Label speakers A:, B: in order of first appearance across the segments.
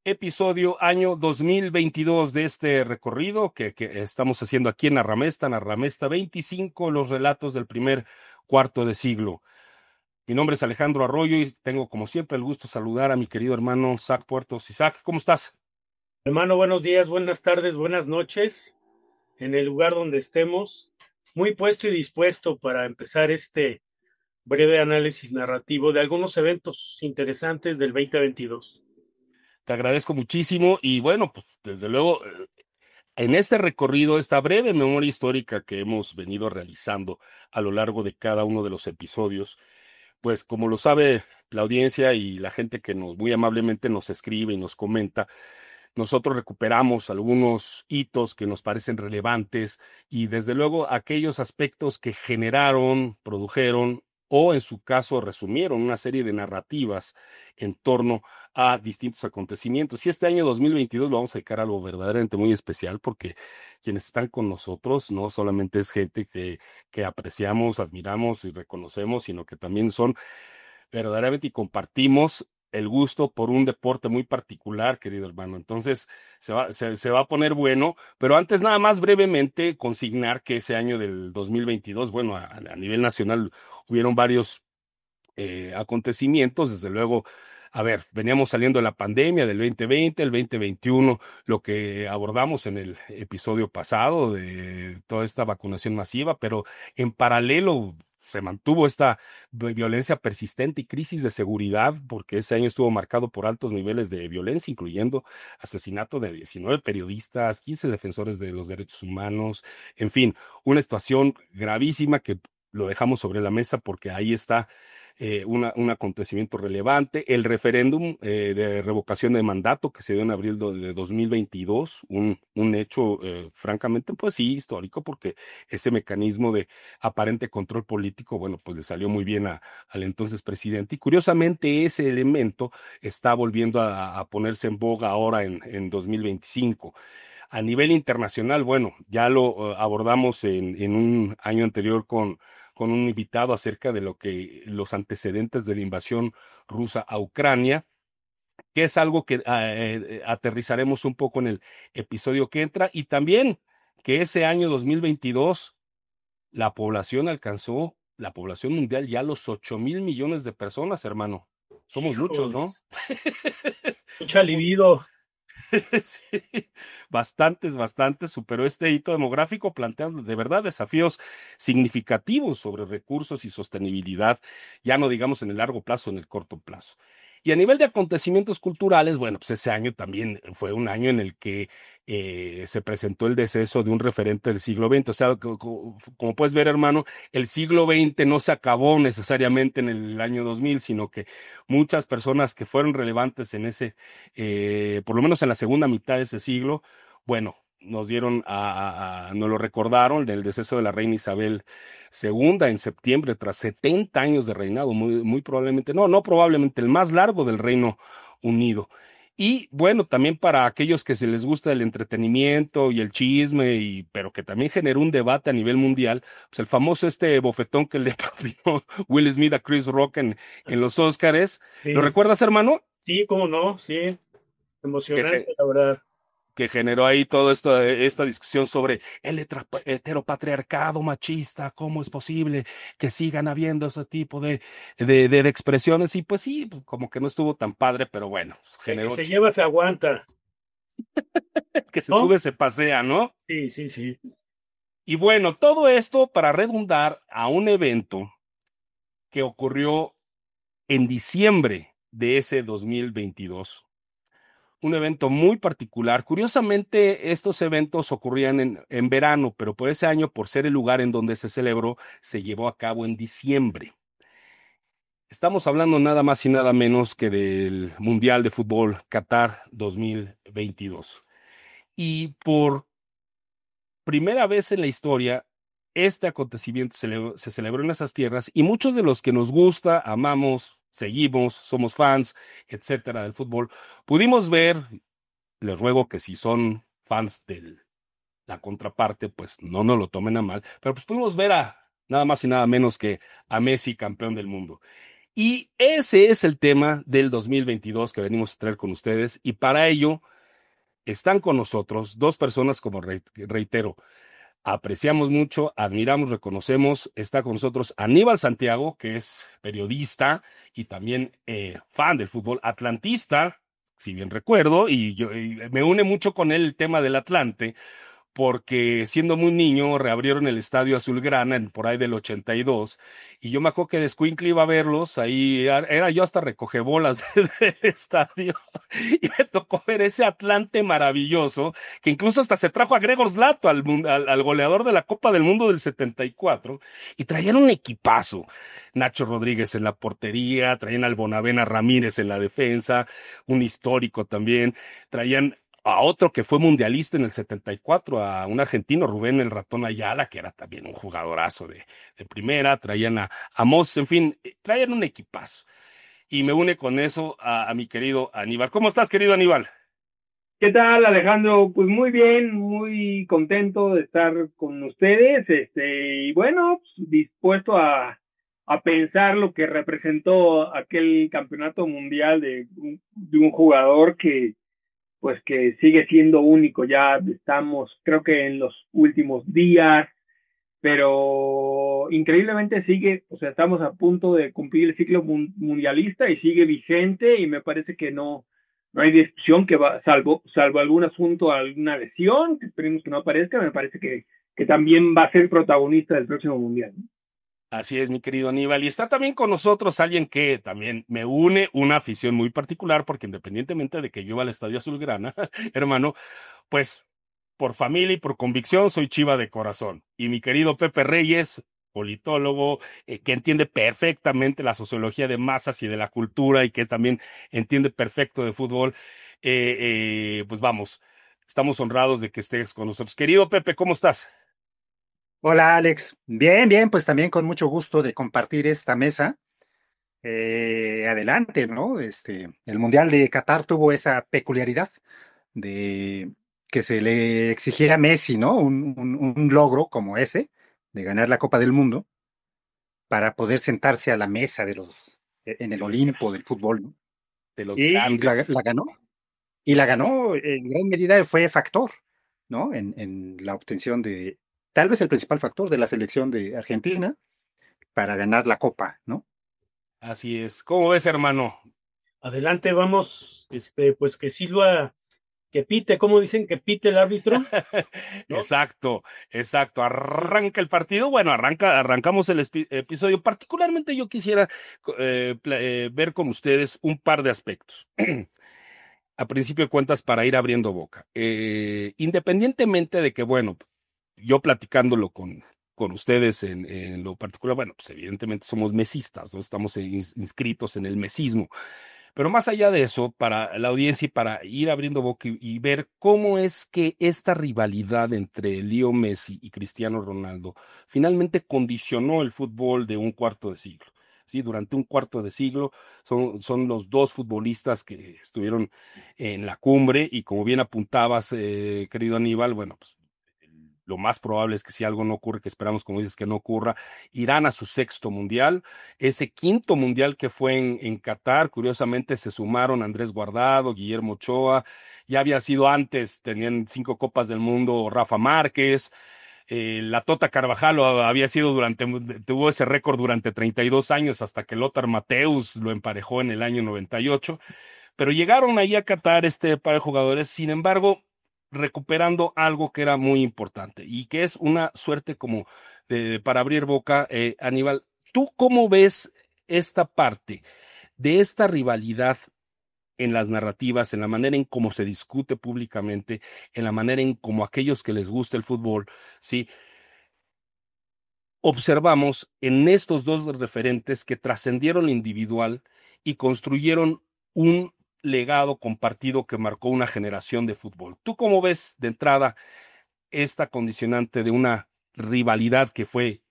A: episodio año 2022 de este recorrido que estamos haciendo aquí en Narramesta 25, los relatos del primer cuarto de siglo. Mi nombre es Alejandro Arroyo y tengo como siempre el gusto de saludar a mi querido hermano Zach Puertos. Isaac, ¿cómo estás?
B: Hermano, buenos días, buenas tardes, buenas noches, en el lugar donde estemos. Muy puesto y dispuesto para empezar este breve análisis narrativo de algunos eventos interesantes del 2022.
A: Te agradezco muchísimo y bueno, pues desde luego en este recorrido, esta breve memoria histórica que hemos venido realizando a lo largo de cada uno de los episodios, pues como lo sabe la audiencia y la gente que nos muy amablemente nos escribe y nos comenta, nosotros recuperamos algunos hitos que nos parecen relevantes y desde luego aquellos aspectos que generaron, produjeron o en su caso resumieron una serie de narrativas en torno a distintos acontecimientos. Y este año 2022 lo vamos a dedicar a algo verdaderamente muy especial porque quienes están con nosotros no solamente es gente que apreciamos, admiramos y reconocemos, sino que también son verdaderamente y compartimos el gusto por un deporte muy particular, querido hermano. Entonces, se va a poner bueno, pero antes nada más brevemente consignar que ese año del 2022, bueno, a nivel nacional hubieron varios acontecimientos, desde luego. A ver, veníamos saliendo de la pandemia del 2020, el 2021, lo que abordamos en el episodio pasado de toda esta vacunación masiva, pero en paralelo se mantuvo esta violencia persistente y crisis de seguridad, porque ese año estuvo marcado por altos niveles de violencia, incluyendo asesinato de 19 periodistas, 15 defensores de los derechos humanos, en fin, una situación gravísima que lo dejamos sobre la mesa porque ahí está un acontecimiento relevante, el referéndum de revocación de mandato que se dio en abril de 2022, un hecho francamente, pues sí, histórico, porque ese mecanismo de aparente control político, bueno, pues le salió muy bien al entonces presidente y curiosamente ese elemento está volviendo a ponerse en boga ahora en 2025. A nivel internacional, bueno, ya lo abordamos en un año anterior con un invitado acerca de lo que los antecedentes de la invasión rusa a Ucrania, que es algo que aterrizaremos un poco en el episodio que entra, y también que ese año 2022 la población mundial ya los 8,000 millones de personas, hermano. Somos muchos, ¿no?
B: Híjoles, mucha libido.
A: Sí, bastantes, superó este hito demográfico planteando de verdad desafíos significativos sobre recursos y sostenibilidad, ya no digamos en el largo plazo, en el corto plazo. Y a nivel de acontecimientos culturales, bueno, pues ese año también fue un año en el que se presentó el deceso de un referente del siglo XX. O sea, como puedes ver, hermano, el siglo XX no se acabó necesariamente en el año 2000, sino que muchas personas que fueron relevantes en ese por lo menos en la segunda mitad de ese siglo, bueno, nos dieron nos lo recordaron del deceso de la reina Isabel II en septiembre, tras 70 años de reinado, muy probablemente, no probablemente, el más largo del Reino Unido. Y bueno, también para aquellos que se les gusta el entretenimiento y el chisme, pero que también generó un debate a nivel mundial, pues el famoso este bofetón que le propinó Will Smith a Chris Rock en los Óscares. ¿Lo
B: Sí,
A: recuerdas, hermano?
B: sí, cómo no, sí,
A: Que,
B: emocionante, la verdad.
A: que generó ahí toda esta discusión sobre el heteropatriarcado machista, cómo es posible que sigan habiendo ese tipo de expresiones. Y pues sí, pues como que no estuvo tan padre, pero bueno,
B: El que
A: generó
B: se lleva se aguanta,
A: que se
B: ¿no?
A: sube, se pasea, ¿no?
B: Sí, sí, sí.
A: Y bueno, todo esto para redundar a un evento que ocurrió en diciembre de ese 2022. Un evento muy particular. Curiosamente, estos eventos ocurrían en verano, pero por ese año, por ser el lugar en donde se celebró, se llevó a cabo en diciembre. Estamos hablando nada más y nada menos que del Mundial de Fútbol Qatar 2022. Y por primera vez en la historia, este acontecimiento se celebró en esas tierras y muchos de los que nos gusta, amamos, seguimos, somos fans, etcétera, del fútbol, pudimos ver. Les ruego que si son fans de la contraparte, pues no nos lo tomen a mal, pero pues pudimos ver a nada más y nada menos que a Messi, campeón del mundo. Y ese es el tema del 2022 que venimos a traer con ustedes. Y para ello están con nosotros dos personas, como reitero, apreciamos mucho, admiramos, reconocemos. Está con nosotros Aníbal Santiago, que es periodista y también fan del fútbol, atlantista, si bien recuerdo, y me une mucho con él el tema del Atlante, porque siendo muy niño reabrieron el Estadio Azulgrana por ahí del 82 y yo me acuerdo que de escuincle iba a verlos, ahí era yo hasta recogebolas del estadio y me tocó ver ese Atlante maravilloso que incluso hasta se trajo a Gregor Zlato, al goleador de la Copa del Mundo del 74 y traían un equipazo, Nacho Rodríguez en la portería, traían al Bonavena Ramírez en la defensa, un histórico también, traían a otro que fue mundialista en el 74, a un argentino, Rubén el Ratón Ayala, que era también un jugadorazo de primera, traían a Mos, en fin, traían un equipazo. Y me une con eso a mi querido Aníbal. ¿Cómo estás, querido Aníbal?
C: ¿Qué tal, Alejandro? Pues muy bien, muy contento de estar con ustedes, y bueno, pues, dispuesto a pensar lo que representó aquel campeonato mundial de un jugador que, pues que sigue siendo único. Ya estamos, creo que en los últimos días, pero increíblemente sigue, o sea, estamos a punto de cumplir el ciclo mundialista y sigue vigente y me parece que no hay discusión que va, salvo algún asunto, alguna lesión, que esperemos que no aparezca, me parece que también va a ser protagonista del próximo mundial, ¿no?
A: Así es, mi querido Aníbal. Y está también con nosotros alguien que también me une una afición muy particular, porque independientemente de que yo iba al Estadio Azulgrana, hermano, pues por familia y por convicción soy Chiva de corazón. Y mi querido Pepe Reyes, politólogo, que entiende perfectamente la sociología de masas y de la cultura y que también entiende perfecto de fútbol, pues vamos, estamos honrados de que estés con nosotros. Querido Pepe, ¿cómo estás?
D: Hola Alex, bien, bien, pues también con mucho gusto de compartir esta mesa. Adelante, ¿no? El Mundial de Qatar tuvo esa peculiaridad de que se le exigía a Messi, ¿no? Un logro como ese, de ganar la Copa del Mundo, para poder sentarse a la mesa en el
A: De los,
D: Olimpo del fútbol, ¿no?
A: de los
D: Y
A: grandes.
D: la ganó, y la ganó en gran medida fue factor, ¿no? En la obtención tal vez el principal factor de la selección de Argentina para ganar la copa, ¿no?
A: Así es. ¿Cómo ves, hermano?
B: Adelante, vamos, pues que Silva, que pite, ¿cómo dicen que pite el árbitro? ¿No?
A: Exacto, exacto. Arranca el partido. Bueno, arrancamos el episodio. Particularmente yo quisiera ver con ustedes un par de aspectos. A principio de cuentas, para ir abriendo boca. Independientemente de que, bueno, yo platicándolo con ustedes en lo particular, bueno, pues evidentemente somos mesistas, ¿no? Estamos inscritos en el mesismo. Pero más allá de eso, para la audiencia y para ir abriendo boca y ver cómo es que esta rivalidad entre Leo Messi y Cristiano Ronaldo finalmente condicionó el fútbol de un cuarto de siglo. Sí, durante un cuarto de siglo son los dos futbolistas que estuvieron en la cumbre y como bien apuntabas, querido Aníbal, bueno, pues lo más probable es que si algo no ocurre, que esperamos, como dices, que no ocurra, irán a su sexto mundial. Ese quinto mundial que fue en Qatar, curiosamente se sumaron Andrés Guardado, Guillermo Ochoa, ya había sido antes, tenían 5 Copas del Mundo Rafa Márquez, la Tota Carvajal había sido tuvo ese récord durante 32 años hasta que Lothar Matthäus lo emparejó en el año 98, pero llegaron ahí a Qatar este par de jugadores, sin embargo, recuperando algo que era muy importante y que es una suerte como para abrir boca, Aníbal, ¿tú cómo ves esta parte de esta rivalidad en las narrativas, en la manera en cómo se discute públicamente, en la manera en cómo aquellos que les gusta el fútbol, sí, observamos en estos dos referentes que trascendieron lo individual y construyeron un legado compartido que marcó una generación de fútbol? ¿Tú cómo ves de entrada esta condicionante de una rivalidad que fue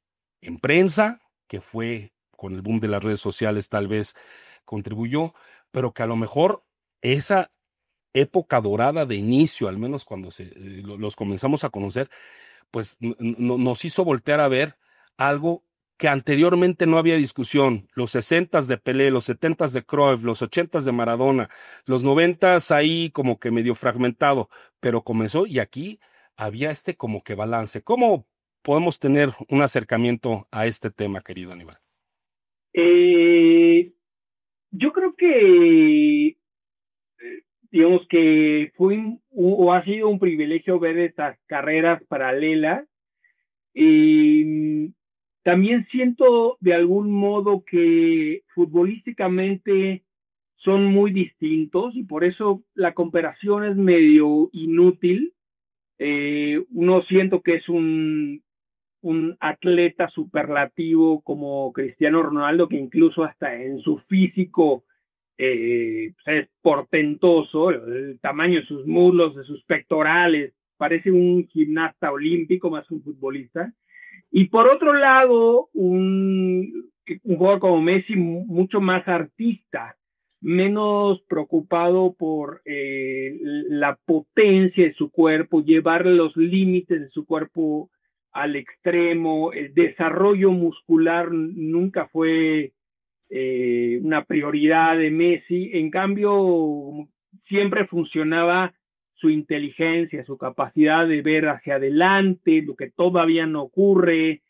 A: en prensa, que fue con el boom de las redes sociales tal vez contribuyó, pero que a lo mejor esa época dorada de inicio, al menos cuando los comenzamos a conocer, pues nos hizo voltear a ver algo que anteriormente no había discusión. Los 60s de Pelé, los 70s de Cruyff, los 80s de Maradona, los 90s ahí como que medio fragmentado, pero comenzó y aquí había como que balance. ¿Cómo podemos tener un acercamiento a este tema, querido Aníbal?
C: Yo creo que digamos que o ha sido un privilegio ver estas carreras paralelas. Y también siento de algún modo que futbolísticamente son muy distintos y por eso la comparación es medio inútil. Uno siento que es un atleta superlativo como Cristiano Ronaldo, que incluso hasta en su físico es portentoso, el tamaño de sus muslos, de sus pectorales, parece un gimnasta olímpico más que un futbolista. Y por otro lado, un jugador como Messi mucho más artista, menos preocupado por la potencia de su cuerpo, llevar los límites de su cuerpo al extremo, el desarrollo muscular nunca fue una prioridad de Messi, en cambio siempre funcionaba su inteligencia, su capacidad de ver hacia adelante, lo que todavía no ocurre,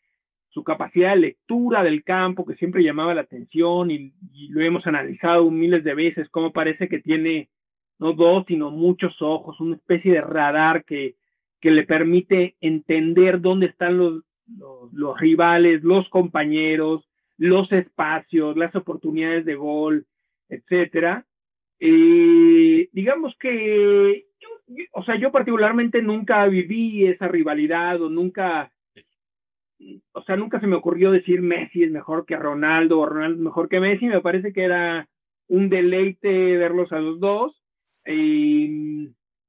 C: su capacidad de lectura del campo que siempre llamaba la atención y lo hemos analizado miles de veces, cómo parece que tiene no dos, sino muchos ojos, una especie de radar que le permite entender dónde están los rivales, los compañeros, los espacios, las oportunidades de gol, etcétera. Digamos que o sea, yo particularmente nunca viví esa rivalidad o sea, nunca se me ocurrió decir Messi es mejor que Ronaldo o Ronaldo es mejor que Messi. Me parece que era un deleite verlos a los dos.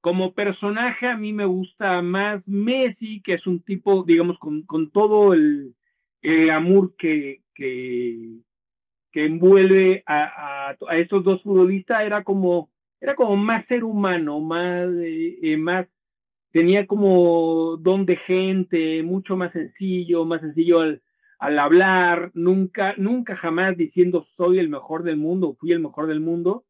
C: Como personaje, a mí me gusta más Messi, que es un tipo, digamos, con todo el amor que envuelve a estos dos futbolistas, era como más ser humano, más tenía como don de gente, mucho más sencillo al hablar, nunca jamás diciendo soy el mejor del mundo, fui el mejor del mundo.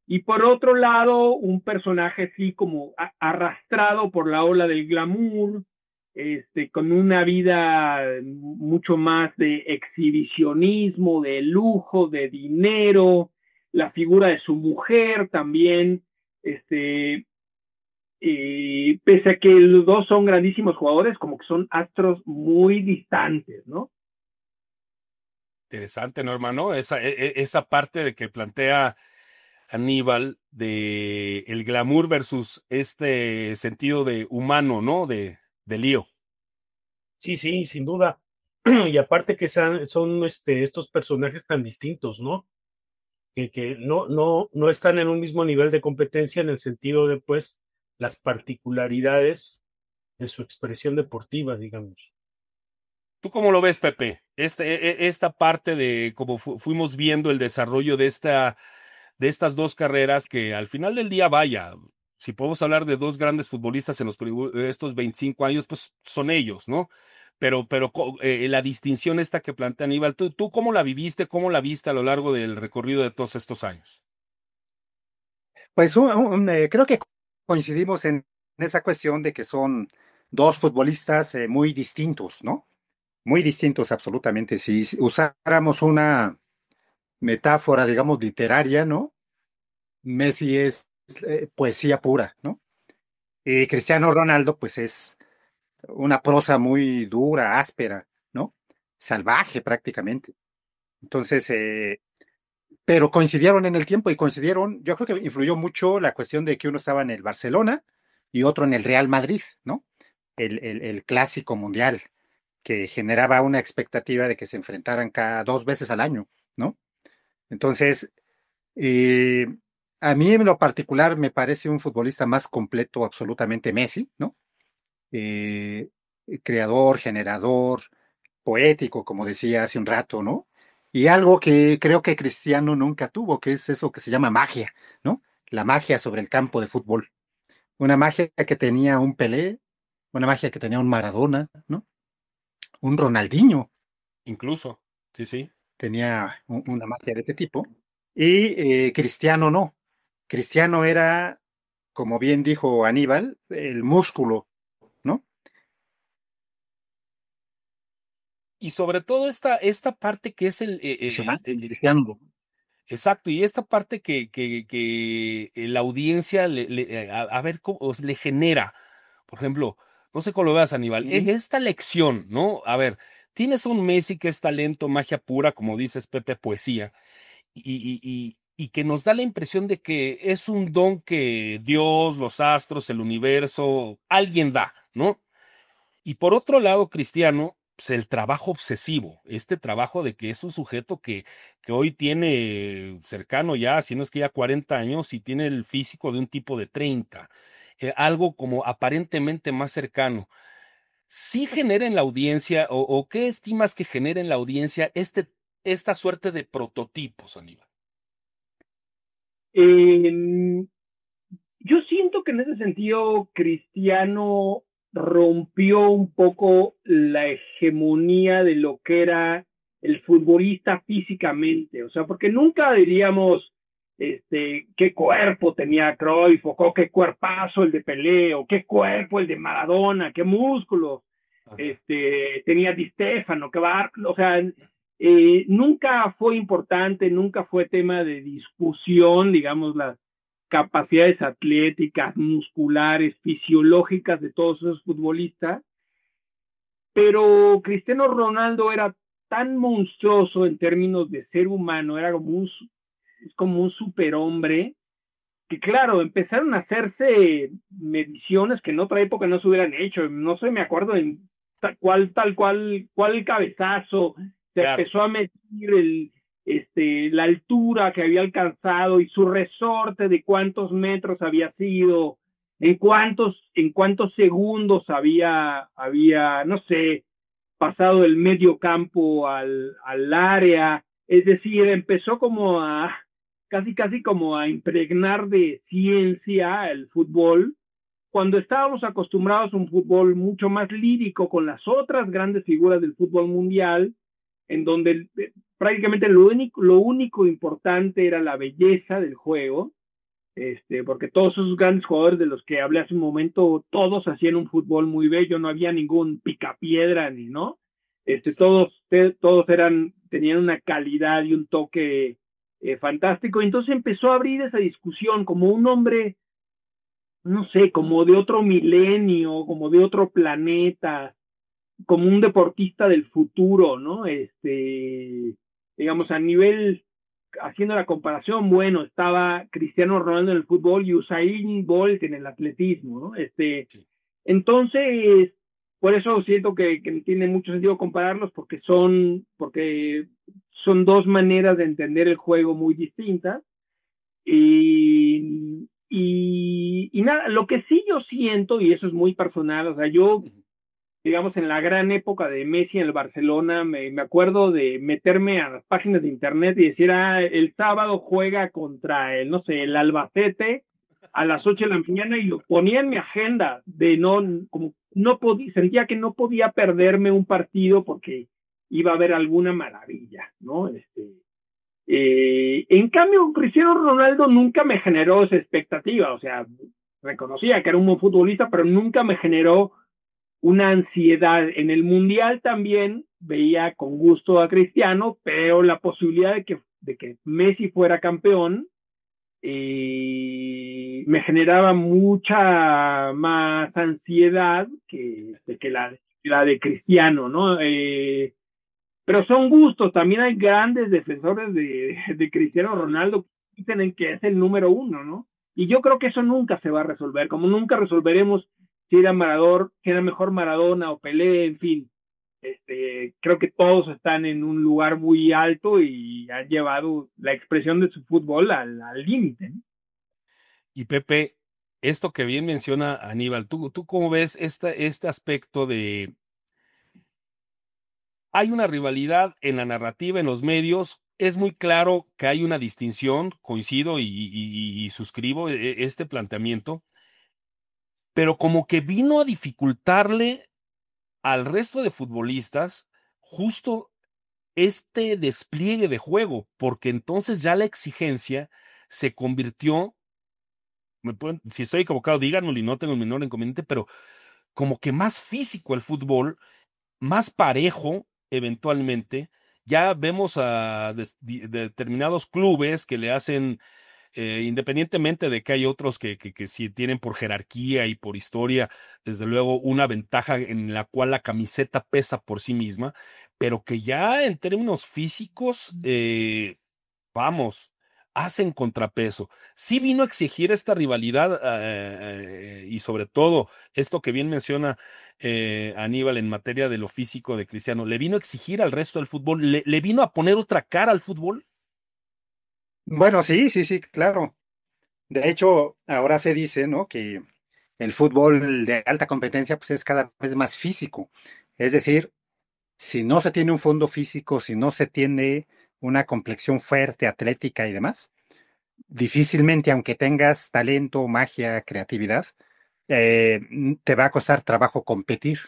C: Y por otro lado, un personaje así como arrastrado por la ola del glamour, con una vida mucho más de exhibicionismo, de lujo, de dinero, la figura de su mujer también, y pese a que los dos son grandísimos jugadores, como que son astros muy distantes, ¿no?
A: Interesante, ¿no, hermano? Esa parte de que plantea Aníbal de el glamour versus este sentido de humano, ¿no? De lío.
B: Sí, sí, sin duda. Y aparte que son estos personajes tan distintos, ¿no? Que no están en un mismo nivel de competencia en el sentido de, pues, las particularidades de su expresión deportiva, digamos.
A: ¿Tú cómo lo ves, Pepe? Esta parte de cómo fuimos viendo el desarrollo de estas dos carreras que al final del día, vaya, si podemos hablar de dos grandes futbolistas en estos 25 años, pues son ellos, ¿no? Pero la distinción esta que plantea Aníbal, ¿tú cómo la viviste, cómo la viste a lo largo del recorrido de todos estos años?
D: Pues creo que coincidimos en esa cuestión de que son dos futbolistas muy distintos, ¿no? Muy distintos absolutamente. Si usáramos una metáfora, digamos, literaria, ¿no? Messi es poesía pura, ¿no? Y Cristiano Ronaldo, pues es una prosa muy dura, áspera, ¿no? Salvaje prácticamente. Entonces, pero coincidieron en el tiempo y coincidieron, yo creo que influyó mucho la cuestión de que uno estaba en el Barcelona y otro en el Real Madrid, ¿no? El clásico mundial que generaba una expectativa de que se enfrentaran cada 2 veces al año, ¿no? Entonces, eh, a mí en lo particular me parece un futbolista más completo absolutamente Messi, ¿no? Eh, Creador, generador, poético, como decía hace un rato, ¿no? Y algo que creo que Cristiano nunca tuvo, que es eso que se llama magia, ¿no? La magia sobre el campo de fútbol. Una magia que tenía un Pelé, una magia que tenía un Maradona, ¿no? Un Ronaldinho.
A: incluso, sí, sí.
D: tenía una magia de ese tipo. Y Cristiano no. Cristiano era, como bien dijo Aníbal, el músculo, ¿no?
A: Y sobre todo esta parte que es
D: Impresionante, Cristiano.
A: exacto, y esta parte que la audiencia a ver cómo le genera, por ejemplo, no sé cómo lo veas, Aníbal, esta lección, ¿no? A ver, tienes un Messi que es talento, magia pura, como dices, Pepe, poesía, y que nos da la impresión de que es un don que Dios, los astros, el universo, alguien da, ¿no? Y por otro lado, Cristiano, pues el trabajo obsesivo, este trabajo de que es un sujeto que hoy tiene cercano ya, si no es que ya 40 años, y tiene el físico de un tipo de 30, algo como aparentemente más cercano. ¿Sí genera en la audiencia, o qué estimas que genera en la audiencia esta suerte de prototipos, Aníbal?
C: Eh, yo siento que en ese sentido Cristiano rompió un poco la hegemonía de lo que era el futbolista físicamente, o sea, porque nunca diríamos qué cuerpo tenía Cruyff, o qué cuerpazo el de Pelé, o qué cuerpo el de Maradona, qué músculo tenía Di Stéfano, qué Barclay, o sea, nunca fue importante, nunca fue tema de discusión, digamos, las capacidades atléticas, musculares, fisiológicas de todos esos futbolistas, pero Cristiano Ronaldo era tan monstruoso en términos de ser humano, era como un superhombre, que claro, empezaron a hacerse mediciones que en otra época no se hubieran hecho. No sé, me acuerdo en cuál cabezazo se
A: Claro.
C: empezó a medir la altura que había alcanzado y su resorte de cuántos metros había sido, en cuántos segundos había, no sé, pasado del medio campo al área. Es decir, empezó como casi como a impregnar de ciencia el fútbol, cuando estábamos acostumbrados a un fútbol mucho más lírico con las otras grandes figuras del fútbol mundial, en donde prácticamente lo único importante era la belleza del juego, porque todos esos grandes jugadores de los que hablé hace un momento, todos hacían un fútbol muy bello, no había ningún picapiedra ni, ¿no? Todos tenían una calidad y un toque fantástico. Y entonces empezó a abrir esa discusión como un hombre, no sé, como de otro milenio, como de otro planeta, como un deportista del futuro, ¿no? Digamos, a nivel, haciendo la comparación, bueno, estaba Cristiano Ronaldo en el fútbol y Usain Bolt en el atletismo, ¿no?
A: Sí.
C: Entonces, por eso siento que tiene mucho sentido compararlos, porque son dos maneras de entender el juego muy distintas. Y nada, lo que sí yo siento, y eso es muy personal, o sea, yo, digamos, en la gran época de Messi en el Barcelona, me acuerdo de meterme a las páginas de internet y decir, el sábado juega contra el, no sé, el Albacete a las 8 de la mañana, y lo ponía en mi agenda de no, como no podía, sentía que no podía perderme un partido porque iba a haber alguna maravilla, ¿no? En cambio, Cristiano Ronaldo nunca me generó esa expectativa, o sea, reconocía que era un buen futbolista, pero nunca me generó una ansiedad. En el Mundial también veía con gusto a Cristiano, pero la posibilidad de que Messi fuera campeón me generaba mucha más ansiedad que la de Cristiano, ¿no? Pero son gustos, también hay grandes defensores de Cristiano
A: Sí.
C: Ronaldo que dicen que es el número uno, ¿no? Y yo creo que eso nunca se va a resolver, como nunca resolveremos si era mejor Maradona o Pelé, en fin. Creo que todos están en un lugar muy alto y han llevado la expresión de su fútbol al límite, ¿no?
A: Y Pepe, esto que bien menciona Aníbal, ¿tú cómo ves este aspecto de hay una rivalidad en la narrativa, en los medios? Es muy claro que hay una distinción, coincido y suscribo este planteamiento, pero como que vino a dificultarle al resto de futbolistas justo este despliegue de juego, porque entonces ya la exigencia se convirtió, si estoy equivocado, díganmelo y no tengo el menor inconveniente, pero como que más físico el fútbol, más parejo eventualmente. Ya vemos a determinados clubes que le hacen, independientemente de que hay otros que sí tienen por jerarquía y por historia, desde luego, una ventaja en la cual la camiseta pesa por sí misma, pero que ya en términos físicos, vamos, hacen contrapeso. Sí vino a exigir esta rivalidad, y sobre todo esto que bien menciona Aníbal en materia de lo físico de Cristiano, le vino a exigir al resto del fútbol, le vino a poner otra cara al fútbol.
D: Bueno, sí, sí, sí, claro. De hecho, ahora se dice, ¿no? Que el fútbol de alta competencia pues es cada vez más físico. Es decir, si no se tiene un fondo físico, si no se tiene una complexión fuerte, atlética y demás, difícilmente, aunque tengas talento, magia, creatividad, te va a costar trabajo competir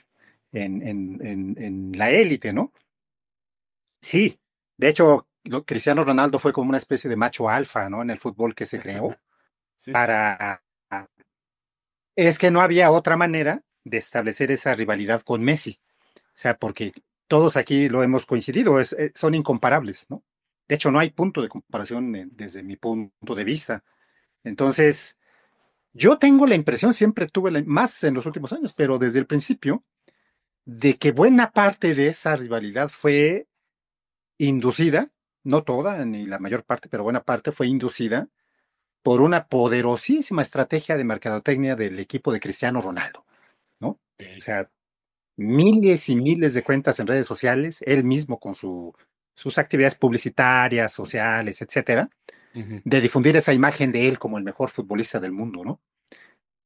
D: en la élite, ¿no? Sí, de hecho, Cristiano Ronaldo fue como una especie de macho alfa, ¿no? En el fútbol que se creó
A: Sí, sí.
D: para... Es que no había otra manera de establecer esa rivalidad con Messi. O sea, porque todos aquí lo hemos coincidido, son incomparables, ¿no? De hecho, no hay punto de comparación desde mi punto de vista. Entonces, yo tengo la impresión, siempre tuve más en los últimos años, pero desde el principio, de que buena parte de esa rivalidad fue inducida, no toda, ni la mayor parte, pero buena parte fue inducida por una poderosísima estrategia de mercadotecnia del equipo de Cristiano Ronaldo, ¿no? O
A: Ok.
D: sea, miles y miles de cuentas en redes sociales, él mismo con sus actividades publicitarias, sociales, etcétera,
A: Ujú.
D: de difundir esa imagen de él como el mejor futbolista del mundo, ¿no?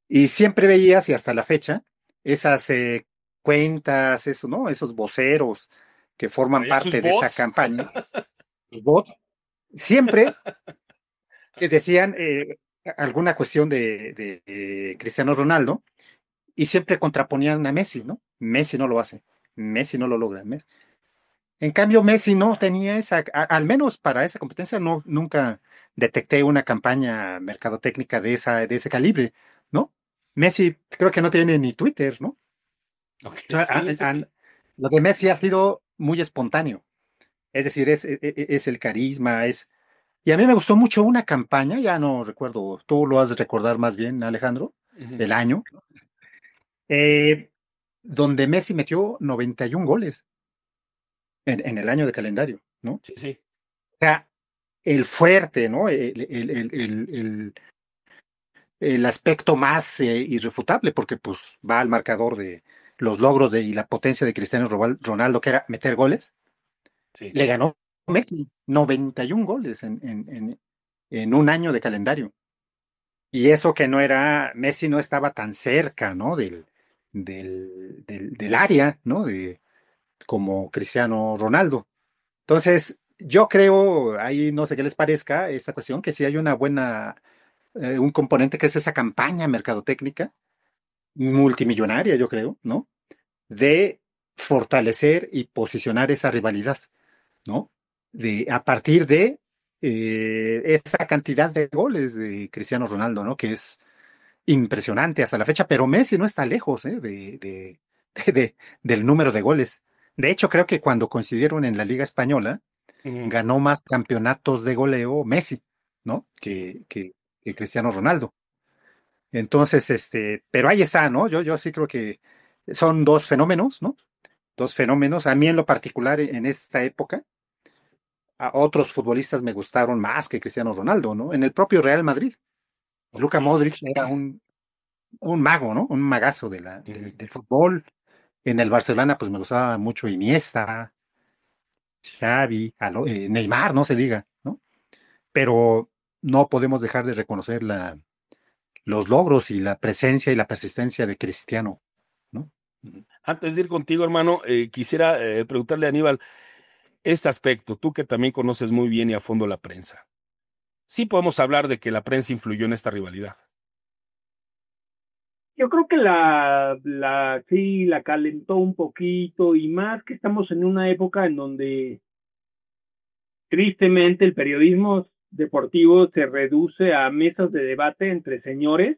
D: Y siempre veías, y hasta la fecha, esas cuentas, eso, ¿no? Esos voceros que forman
A: Traía sus
D: parte de esa
A: bots.
D: campaña, los bots, siempre decían alguna cuestión de Cristiano Ronaldo y siempre contraponían a Messi, ¿no? Messi no lo hace, Messi no lo logra. En cambio, Messi no tenía esa, al menos para esa competencia, no, nunca detecté una campaña mercadotécnica de ese calibre, ¿no? Messi creo que no tiene ni Twitter, ¿no?
A: Ok,
D: O sea,
A: sí, ese sí.
D: lo de Messi ha sido muy espontáneo. Es decir, es el carisma, es... Y a mí me gustó mucho una campaña, ya no recuerdo, tú lo has de recordar más bien, Alejandro,
A: Ujú.
D: el año, eh, donde Messi metió 91 goles en el año de calendario, ¿no? O
A: Sí, sí.
D: sea, el fuerte, ¿no? El aspecto más irrefutable, porque pues va al marcador de los logros y la potencia de Cristiano Ronaldo, que era meter goles,
A: Sí.
D: le ganó Messi 91 goles en un año de calendario. Y eso que no era, Messi no estaba tan cerca, ¿no? Del área, ¿no? Como Cristiano Ronaldo. Entonces, yo creo, ahí no sé qué les parezca esta cuestión, que sí hay una buena, un componente que es esa campaña mercadotécnica multimillonaria, yo creo, ¿no? De fortalecer y posicionar esa rivalidad, ¿no? A partir de esa cantidad de goles de Cristiano Ronaldo, ¿no? Que es impresionante hasta la fecha, pero Messi no está lejos, del número de goles. De hecho, creo que cuando coincidieron en la Liga Española,
A: Ujú.
D: ganó más campeonatos de goleo Messi, ¿no?
A: Sí.
D: Que Cristiano Ronaldo. Entonces, pero ahí está, ¿no? Yo sí creo que son dos fenómenos, ¿no? Dos fenómenos. A mí en lo particular, en esta época, a otros futbolistas me gustaron más que Cristiano Ronaldo, ¿no? En el propio Real Madrid,
A: Ok.
D: Luka Modric era un mago, ¿no? Un magazo
A: Ujú.
D: del fútbol. En el Barcelona, pues me gustaba mucho Iniesta, Xavi, Neymar, no se diga, ¿no? Pero no podemos dejar de reconocer los logros y la presencia y la persistencia de Cristiano, ¿no? Ujú.
A: Antes de ir contigo, hermano, quisiera preguntarle a Aníbal este aspecto, tú que también conoces muy bien y a fondo la prensa. Sí podemos hablar de que la prensa influyó en esta rivalidad.
C: Yo creo que sí, la calentó un poquito y más que estamos en una época en donde tristemente el periodismo deportivo se reduce a mesas de debate entre señores,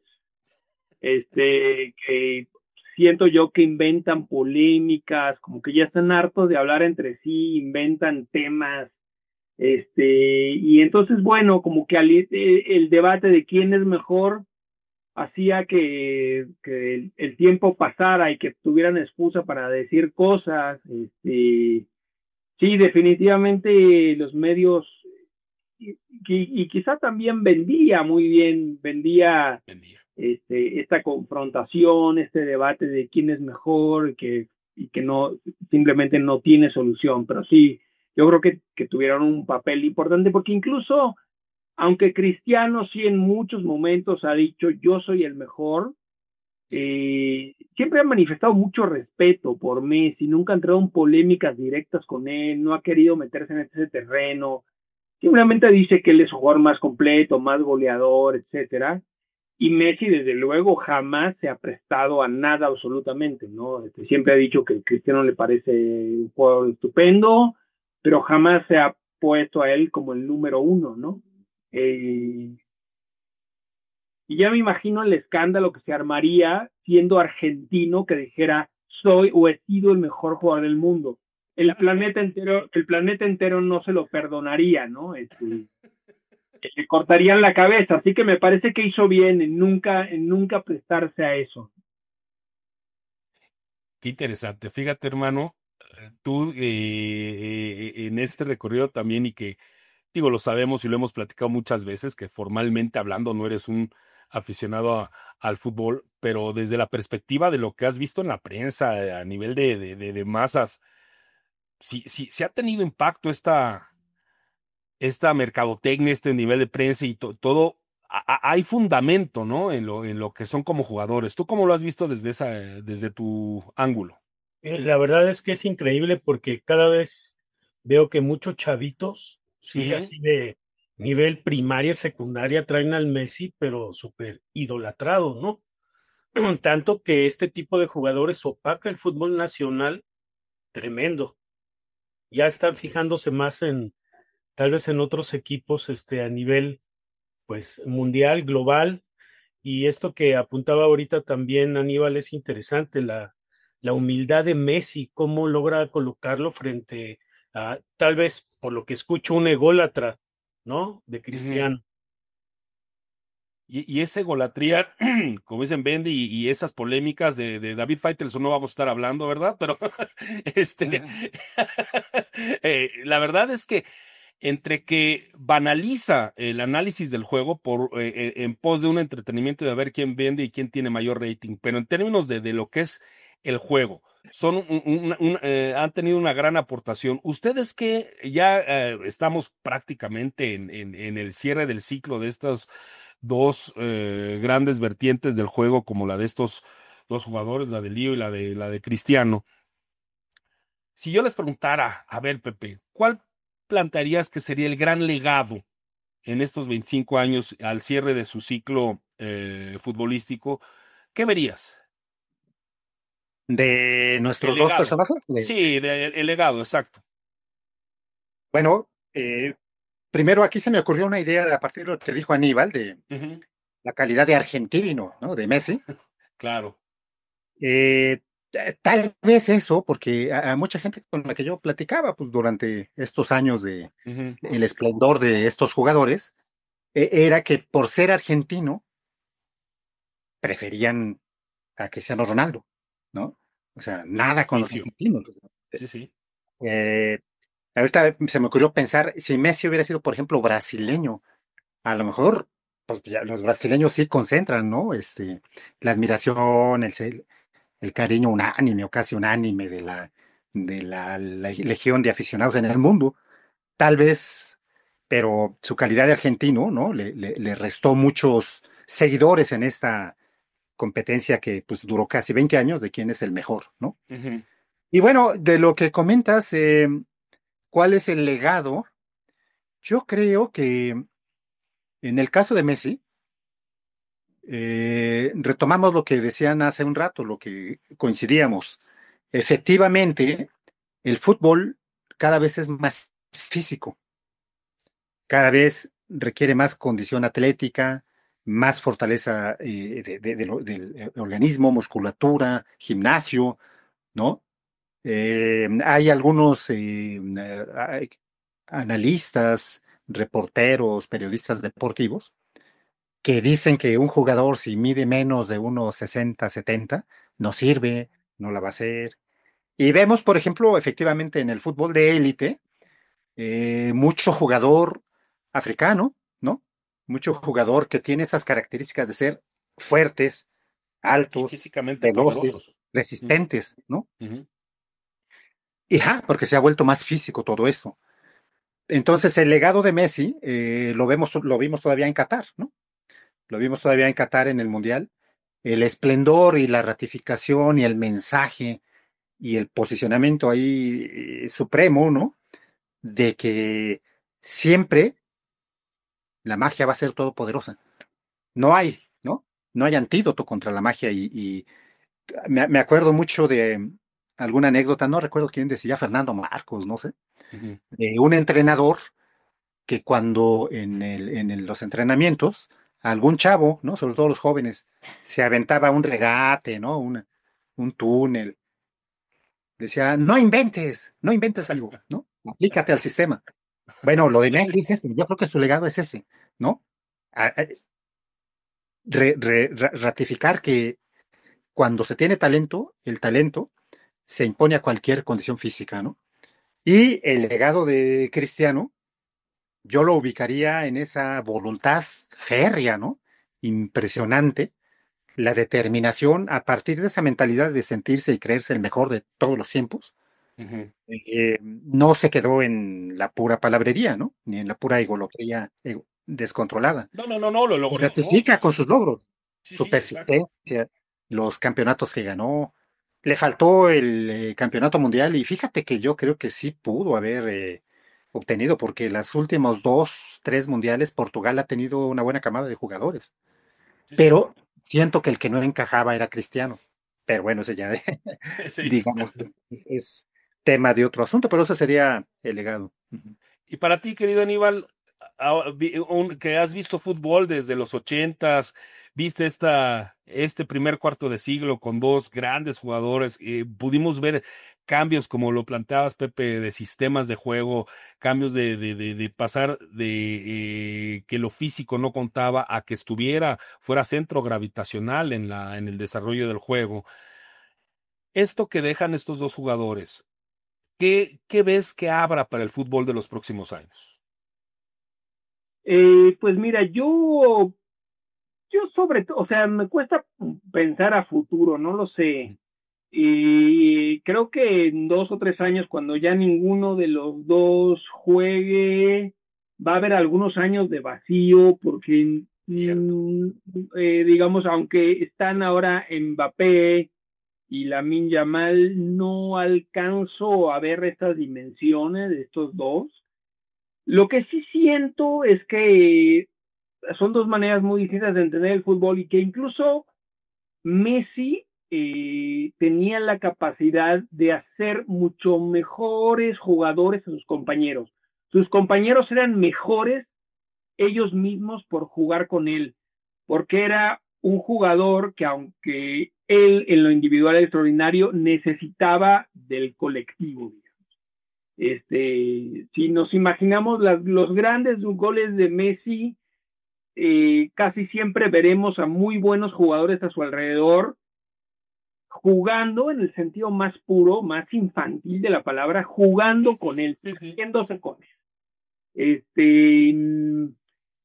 C: que siento yo que inventan polémicas, como que ya están hartos de hablar entre sí, inventan temas, y entonces, bueno, como que el debate de quién es mejor hacía que el tiempo pasara y que tuvieran excusa para decir cosas. Sí, definitivamente los medios, y quizá también vendía muy bien, vendía
A: Vendía.
C: esta confrontación, este debate de quién es mejor y que no, simplemente no tiene solución. Pero sí, yo creo que tuvieron un papel importante porque incluso, aunque Cristiano sí en muchos momentos ha dicho yo soy el mejor, siempre ha manifestado mucho respeto por Messi, nunca ha entrado en polémicas directas con él, no ha querido meterse en ese terreno, simplemente dice que él es un jugador más completo, más goleador, etcétera. Y Messi, desde luego, jamás se ha prestado a nada absolutamente, ¿no? Siempre ha dicho que Cristiano le parece un jugador estupendo, pero jamás se ha puesto a él como el número uno, ¿no? Eh, y ya me imagino el escándalo que se armaría siendo argentino que dijera soy o he sido el mejor jugador del mundo. El planeta entero no se lo perdonaría, ¿no? Le cortarían la cabeza, así que me parece que hizo bien en nunca prestarse a eso.
A: Qué interesante. Fíjate, hermano, tú en este recorrido también y que, digo, lo sabemos y lo hemos platicado muchas veces, que formalmente hablando no eres un aficionado al fútbol, pero desde la perspectiva de lo que has visto en la prensa, a nivel de masas, sí ha tenido impacto esta mercadotecnia, este nivel de prensa y todo, hay fundamento, ¿no? En lo que son como jugadores. ¿Tú cómo lo has visto desde tu ángulo?
B: La verdad es que es increíble porque cada vez veo que muchos chavitos, sí,
A: Ujú.
B: así de nivel primaria, secundaria, traen al Messi, pero súper idolatrado, ¿no? Tanto que este tipo de jugadores opaca el fútbol nacional tremendo. Ya están fijándose más en, tal vez en otros equipos, a nivel, pues, mundial, global. Y esto que apuntaba ahorita también Aníbal es interesante, la humildad de Messi, cómo logra colocarlo frente a, tal vez, por lo que escucho, un ególatra, ¿no? De
A: Ujú.
B: Cristiano.
A: Y esa egolatría, como dicen Bendy, y esas polémicas de David Faitelson no vamos a estar hablando, ¿verdad? Pero este, la verdad es que entre que banaliza el análisis del juego en pos de un entretenimiento de ver quién vende y quién tiene mayor rating, pero en términos de lo que es el juego, han tenido una gran aportación. Ustedes que ya estamos prácticamente en el cierre del ciclo de estas dos grandes vertientes del juego, como la de estos dos jugadores, la de Lío y la de Cristiano. Si yo les preguntara, a ver, Pepe, ¿cuál plantearías que sería el gran legado en estos 25 años al cierre de su ciclo futbolístico? ¿Qué verías?
D: De
A: El
D: nuestros dos
A: legado.
D: personajes,
A: Sí, el legado, exacto.
D: bueno, primero aquí se me ocurrió una idea a partir de lo que dijo Aníbal, de
A: Ujú.
D: la calidad de argentino, ¿no? De Messi.
A: Claro.
D: Eh, Tal vez eso, porque a mucha gente con la que yo platicaba, pues durante estos años de
A: Ujú.
D: el esplendor de estos jugadores, era que por ser argentino preferían a Cristiano Ronaldo, ¿no? O sea,
A: De
D: nada con los
A: oficio.
D: argentinos.
A: Sí, sí.
D: Eh, Ahorita se me ocurrió pensar, si Messi hubiera sido, por ejemplo, brasileño, a lo mejor, pues ya los brasileños sí concentran, ¿no? La admiración, el cariño unánime o casi unánime de la legión de aficionados en el mundo. Tal vez, pero su calidad de argentino, ¿no? Le restó muchos seguidores en esta competencia que pues duró casi 20 años de quién es el mejor, ¿no?
A: Ujú.
D: Y bueno, de lo que comentas, ¿cuál es el legado? Yo creo que en el caso de Messi, retomamos lo que decían hace un rato, lo que coincidíamos. Efectivamente, el fútbol cada vez es más físico, cada vez requiere más condición atlética, más fortaleza del organismo, musculatura, gimnasio, ¿no? Hay algunos hay analistas, reporteros, periodistas deportivos que dicen que un jugador si mide menos de unos 60, 70, no sirve, no la va a hacer. Y vemos, por ejemplo, efectivamente en el fútbol de élite, mucho jugador africano, ¿no? Mucho jugador que tiene esas características de ser fuertes,
A: Y
D: altos,
A: físicamente
D: veloces,
A: poderosos. Ujú,
D: resistentes, ¿no?
A: ujú.
D: Y porque se ha vuelto más físico todo esto. Entonces, el legado de Messi lo vimos todavía en Qatar, ¿no? Lo vimos todavía en Qatar en el Mundial. El esplendor y la ratificación y el mensaje y el posicionamiento ahí supremo, ¿no? De que siempre la magia va a ser todopoderosa. No hay, ¿no? No hay antídoto contra la magia y me acuerdo mucho de alguna anécdota, no recuerdo quién decía, Fernando Marcos, no sé,
A: Ujú.
D: de un entrenador que cuando los entrenamientos, algún chavo, ¿no? Sobre todo los jóvenes, se aventaba un regate, ¿no? Un túnel. Decía, no inventes algo, ¿no? Aplícate al sistema. Bueno, lo de
A: Sí, sí.
D: Messi es eso, yo creo que su legado es ese, ¿no? Ratificar que cuando se tiene talento, el talento se impone a cualquier condición física, ¿no? Y el legado de Cristiano, yo lo ubicaría en esa voluntad férrea, ¿no? Impresionante, la determinación a partir de esa mentalidad de sentirse y creerse el mejor de todos los tiempos.
A: Ujú.
D: No se quedó en la pura palabrería, ¿no? Ni en la pura egolotría descontrolada.
A: No, no, no, no, lo
D: Y
A: logró. No,
D: ratifica con sus logros,
A: sí,
D: su
A: sí, exacto.
D: persistencia, los campeonatos que ganó. Le faltó el campeonato mundial y fíjate que yo creo que sí pudo haber obtenido, porque las últimos dos, tres mundiales Portugal ha tenido una buena camada de jugadores,
A: Sí, sí.
D: pero siento que el que no encajaba era Cristiano. Pero bueno, ese ya,
A: Sí, sí.
D: digamos, es tema de otro asunto, pero ese sería el legado. Ujú.
A: Y para ti, querido Aníbal, que has visto fútbol desde los ochentas, viste este primer cuarto de siglo con dos grandes jugadores, pudimos ver cambios, como lo planteabas, Pepe, de sistemas de juego, cambios de pasar de que lo físico no contaba a que fuera centro gravitacional en el desarrollo del juego. Esto que dejan estos dos jugadores, ¿qué ves que abra para el fútbol de los próximos años?
C: Pues mira, yo sobre todo, o sea, me cuesta pensar a futuro, no lo sé. Y creo que en 2 o 3 años, cuando ya ninguno de los dos juegue, va a haber algunos años de vacío, porque
A: Cierto.
C: digamos, aunque están ahora Mbappé y Lamine Yamal, no alcanzo a ver estas dimensiones de estos dos. Lo que sí siento es que son dos maneras muy distintas de entender el fútbol y que incluso Messi tenía la capacidad de hacer mucho mejores jugadores a sus compañeros. Sus compañeros eran mejores ellos mismos por jugar con él, porque era un jugador que aunque él en lo individual era extraordinario, necesitaba del colectivo. Si nos imaginamos los grandes goles de Messi, casi siempre veremos a muy buenos jugadores a su alrededor, jugando en el sentido más puro, más infantil de la palabra, jugando
A: Sí,
C: con
A: sí,
C: él,
A: sí, sí.
C: haciéndose con él. Este,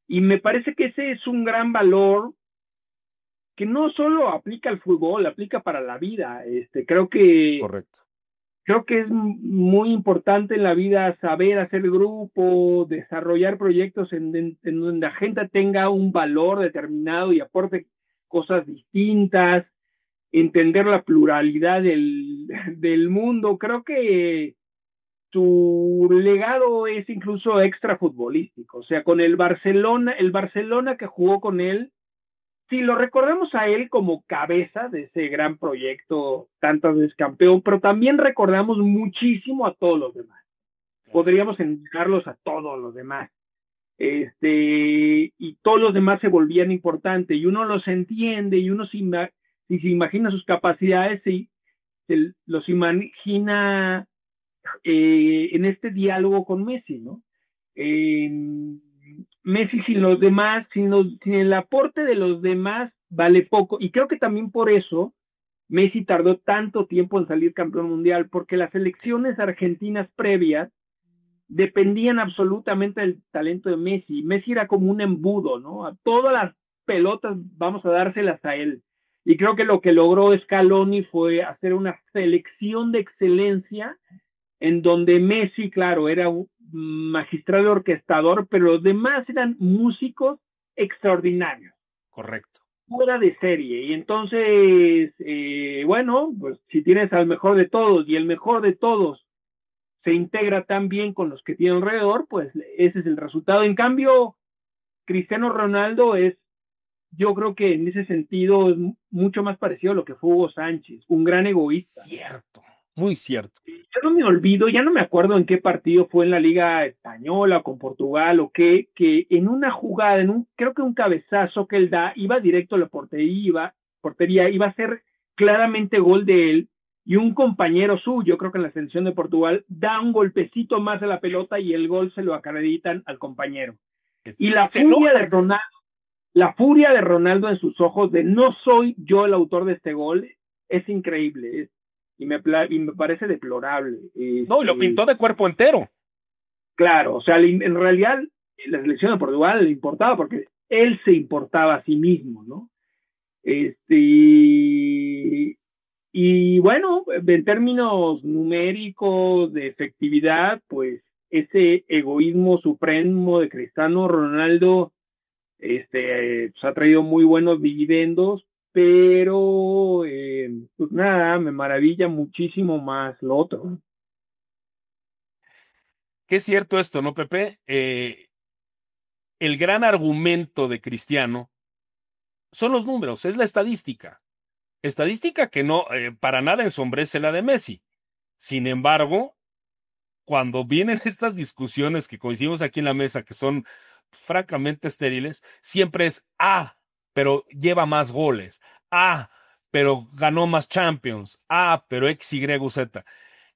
C: y me parece que ese es un gran valor que no solo aplica al fútbol, aplica para la vida.
A: Correcto.
C: Creo que es muy importante en la vida saber hacer grupo, desarrollar proyectos en donde la gente tenga un valor determinado y aporte cosas distintas, entender la pluralidad del mundo. Creo que su legado es incluso extra futbolístico. O sea, con el Barcelona que jugó con él, si lo recordamos a él como cabeza de ese gran proyecto, tantas veces campeón, pero también recordamos muchísimo a todos los demás.
A: Claro.
C: Podríamos encargarlos a todos los demás. y todos los demás se volvían importantes, y uno los entiende, y uno si se imagina sus capacidades, y los imagina en este diálogo con Messi, ¿no? Eh, Messi sin los demás, sin el aporte de los demás, vale poco. Y creo que también por eso Messi tardó tanto tiempo en salir campeón mundial, porque las elecciones argentinas previas dependían absolutamente del talento de Messi. Messi era como un embudo, ¿no? A todas las pelotas vamos a dárselas a él. Y creo que lo que logró Scaloni fue hacer una selección de excelencia en donde Messi, claro, era un magistrado orquestador, pero los demás eran músicos extraordinarios,
A: Correcto.
C: fuera de serie. Y entonces, bueno, pues si tienes al mejor de todos y el mejor de todos se integra tan bien con los que tiene alrededor, pues ese es el resultado. En cambio, Cristiano Ronaldo yo creo que en ese sentido es mucho más parecido a lo que fue Hugo Sánchez, un gran egoísta.
A: Cierto, muy cierto.
C: Yo no me olvido, ya no me acuerdo en qué partido fue en la Liga Española, con Portugal o qué, que en una jugada, creo que un cabezazo que él da, iba directo a la portería, iba a ser claramente gol de él, y un compañero suyo, creo que en la selección de Portugal, da un golpecito más de la pelota y el gol se lo acreditan al compañero. Y la furia de Ronaldo en sus ojos de no soy yo el autor de este gol es increíble, y me parece deplorable.
A: No, y lo pintó de cuerpo entero.
C: Claro, o sea, en realidad la selección de Portugal le importaba porque él se importaba a sí mismo, ¿no? Y bueno, en términos numéricos de efectividad, pues ese egoísmo supremo de Cristiano Ronaldo pues, ha traído muy buenos dividendos, pero pues nada, me maravilla muchísimo más lo otro.
A: Qué cierto esto, ¿no, Pepe? El gran argumento de Cristiano son los números, es la estadística. Estadística que no para nada ensombrece la de Messi. Sin embargo, cuando vienen estas discusiones que coincidimos aquí en la mesa, que son francamente estériles, siempre es, pero lleva más goles, pero ganó más Champions, pero X, Y, Z.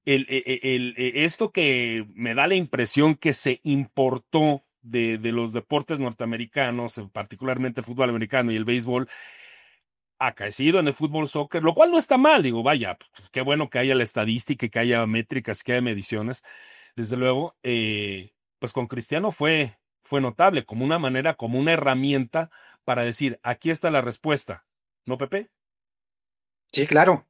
A: Esto que me da la impresión que se importó de los deportes norteamericanos, particularmente el fútbol americano y el béisbol, acaecido en el fútbol soccer, lo cual no está mal, digo, vaya, pues, qué bueno que haya la estadística, que haya métricas, que haya mediciones, desde luego, pues con Cristiano fue notable, como una manera, como una herramienta para decir, aquí está la respuesta, ¿no, Pepe?
D: Sí, claro.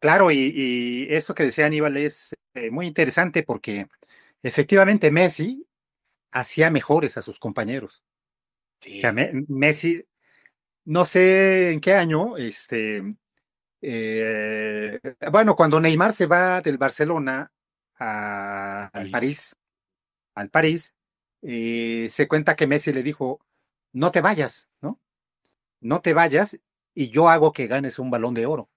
D: Claro, y eso que decía Aníbal es muy interesante porque efectivamente Messi hacía mejores a sus compañeros. O sea,
A: Sí.
D: Messi, no sé en qué año, bueno, cuando Neymar se va del Barcelona al
A: París.
D: París, se cuenta que Messi le dijo, no te vayas, ¿no? No te vayas y yo hago que ganes un Balón de Oro.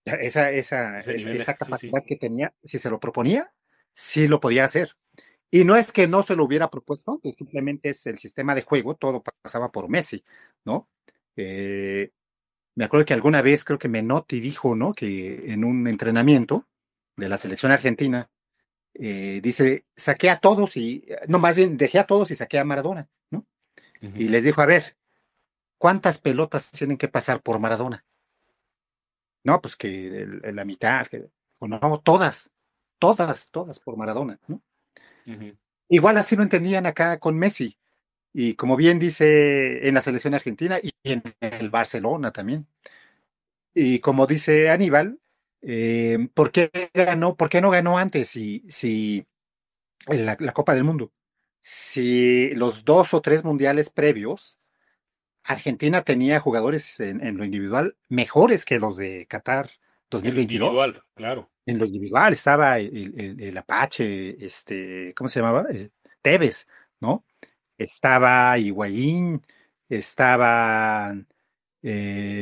A: Ese nivel,
D: Esa
A: sí, sí.
D: capacidad que tenía, si se lo proponía, sí lo podía hacer. Y no es que no se lo hubiera propuesto, que simplemente es el sistema de juego, todo pasaba por Messi, ¿no? Eh, Me acuerdo que alguna vez creo que Menotti dijo, ¿no? Que en un entrenamiento de la selección argentina, dice, saqué a todos no, más bien dejé a todos y saqué a Maradona, ¿no?
A: Ujú.
D: Y les dijo, a ver, ¿cuántas pelotas tienen que pasar por Maradona? No, pues que la mitad, o no, todas por Maradona, ¿no?
A: Ujú.
D: Igual así lo entendían acá con Messi. Y como bien dice en la selección argentina y en el Barcelona también. Y como dice Aníbal, ¿por qué ganó? ¿Por qué no ganó antes si la Copa del Mundo? Si los dos o tres mundiales previos, Argentina tenía jugadores en lo individual mejores que los de Qatar
A: En lo
D: 2022.
A: individual, claro.
D: En lo individual estaba el Apache, ¿cómo se llamaba? Tevez, ¿no? Estaba Higuaín, estaban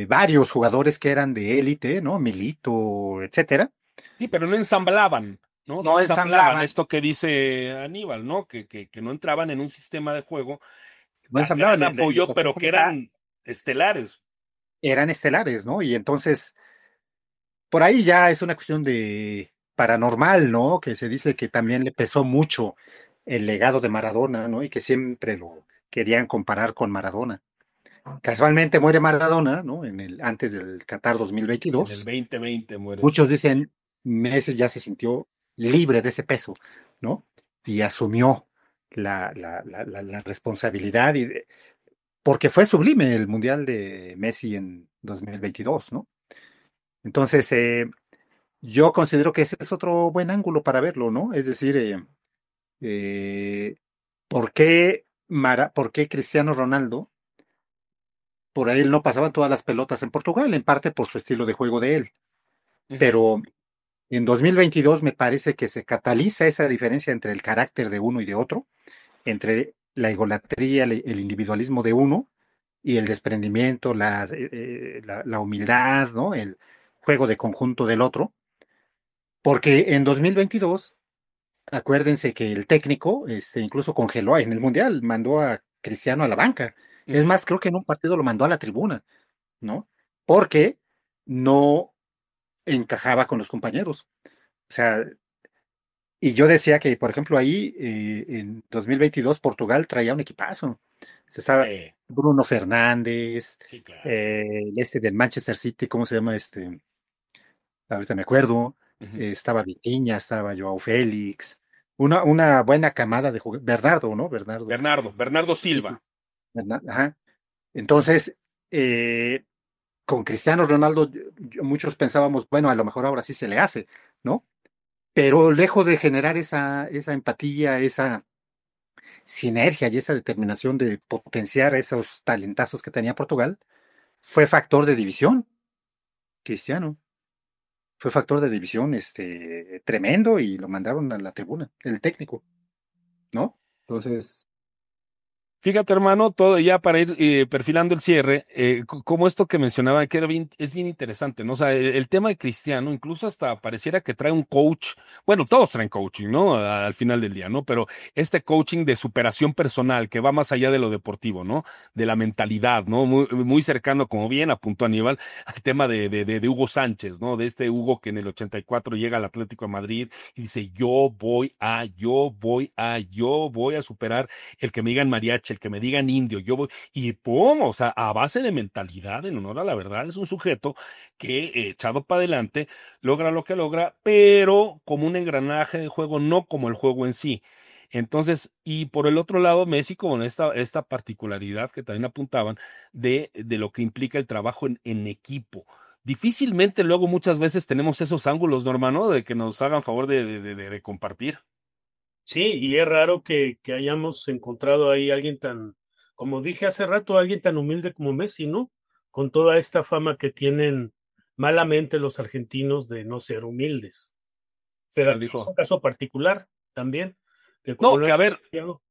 D: varios jugadores que eran de élite, ¿no? Milito, etcétera.
A: Sí, pero no ensamblaban. ¿no?
D: no
A: Ensamblaban
D: ensamblaban,
A: esto que dice Aníbal, ¿no? Que no entraban en un sistema de juego,
D: no
A: gran
D: ensamblaban, lo
A: apoyo, pero
D: complejo
A: que
D: era,
A: eran estelares.
D: eran estelares, ¿no? Y entonces, por ahí ya es una cuestión de paranormal, ¿no? Que se dice que también le pesó mucho el legado de Maradona, ¿no? Y que siempre lo querían comparar con Maradona. Casualmente muere Maradona, ¿no? Antes del Qatar
A: En el
D: 2022.
A: 2020 muere.
D: Muchos dicen Messi ya se sintió libre de ese peso, ¿no? Y asumió la responsabilidad, porque fue sublime el Mundial de Messi en 2022, ¿no? Entonces, yo considero que ese es otro buen ángulo para verlo, ¿no? Es decir, eh, ¿por qué Cristiano Ronaldo, por él no pasaban todas las pelotas en Portugal? En parte por su estilo de juego de él.
A: Ujú.
D: Pero en 2022 me parece que se cataliza esa diferencia entre el carácter de uno y de otro, entre la egolatría, el individualismo de uno y el desprendimiento, la humildad, ¿no? El juego de conjunto del otro. Porque en 2022, acuérdense que el técnico incluso congeló en el Mundial, mandó a Cristiano a la banca. Es
A: Ujú.
D: más, creo que en un partido lo mandó a la tribuna, ¿no? Porque no encajaba con los compañeros. O sea, y yo decía que, por ejemplo, ahí en 2022 Portugal traía un equipazo. Estaba
A: Sí,
D: Bruno Fernández,
A: sí, claro.
D: del Manchester City, ¿cómo se llama este? Ahorita me acuerdo.
A: Ujú.
D: Estaba Vitinha, estaba Joao Félix. Una buena camada de jugadores. Bernardo, ¿no? Bernardo.
A: Bernardo
D: Sí,
A: Silva.
D: sí, ajá. Entonces, con Cristiano Ronaldo, muchos pensábamos, bueno, a lo mejor ahora sí se le hace, ¿no? Pero lejos de generar esa empatía, esa sinergia y esa determinación de potenciar esos talentazos que tenía Portugal, fue factor de división, Cristiano. Fue factor de división tremendo y lo mandaron a la tribuna, el técnico, ¿no? Entonces,
A: Fíjate, hermano, todo ya para ir perfilando el cierre, como esto que mencionaba, que es bien interesante, ¿no? O sea, el tema de Cristiano, incluso hasta pareciera que trae un coach, bueno, todos traen coaching, ¿no? Al final del día, ¿no? Pero este coaching de superación personal que va más allá de lo deportivo, ¿no? De la mentalidad, ¿no? Muy cercano, como bien apuntó Aníbal, al tema de Hugo Sánchez, ¿no? De este Hugo que en el 84 llega al Atlético de Madrid y dice, yo voy a superar el que me digan mariachi, el que me digan indio, yo voy, y pum, o sea, a base de mentalidad, en honor a la verdad, es un sujeto que, echado para adelante, logra lo que logra, pero como un engranaje de juego, no como el juego en sí. Entonces, y por el otro lado, Messi con esta particularidad que también apuntaban de lo que implica el trabajo en equipo. Difícilmente luego muchas veces tenemos esos ángulos, ¿no, hermano? De que nos hagan favor de compartir.
B: Sí, y es raro que hayamos encontrado ahí alguien tan, como dije hace rato, alguien tan humilde como Messi, ¿no? Con toda esta fama que tienen malamente los argentinos de no ser humildes.
A: Se
B: Pero
A: lo
B: aquí es un
A: dijo.
B: caso particular también, que como
A: No,
B: lo
A: que
B: han
A: a ver,
B: subrayado,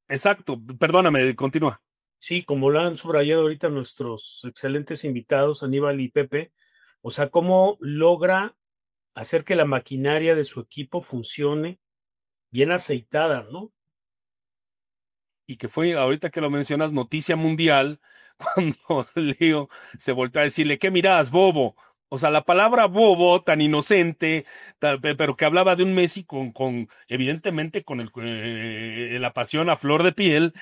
A: exacto, perdóname, continúa.
B: sí, como lo han subrayado ahorita nuestros excelentes invitados, Aníbal y Pepe, o sea, cómo logra hacer que la maquinaria de su equipo funcione bien aceitada, ¿no?
A: Y que fue, ahorita que lo mencionas, noticia mundial, cuando Leo se volvió a decirle, ¿qué mirás, bobo? O sea, la palabra bobo, tan inocente, pero que hablaba de un Messi evidentemente, con la pasión a flor de piel,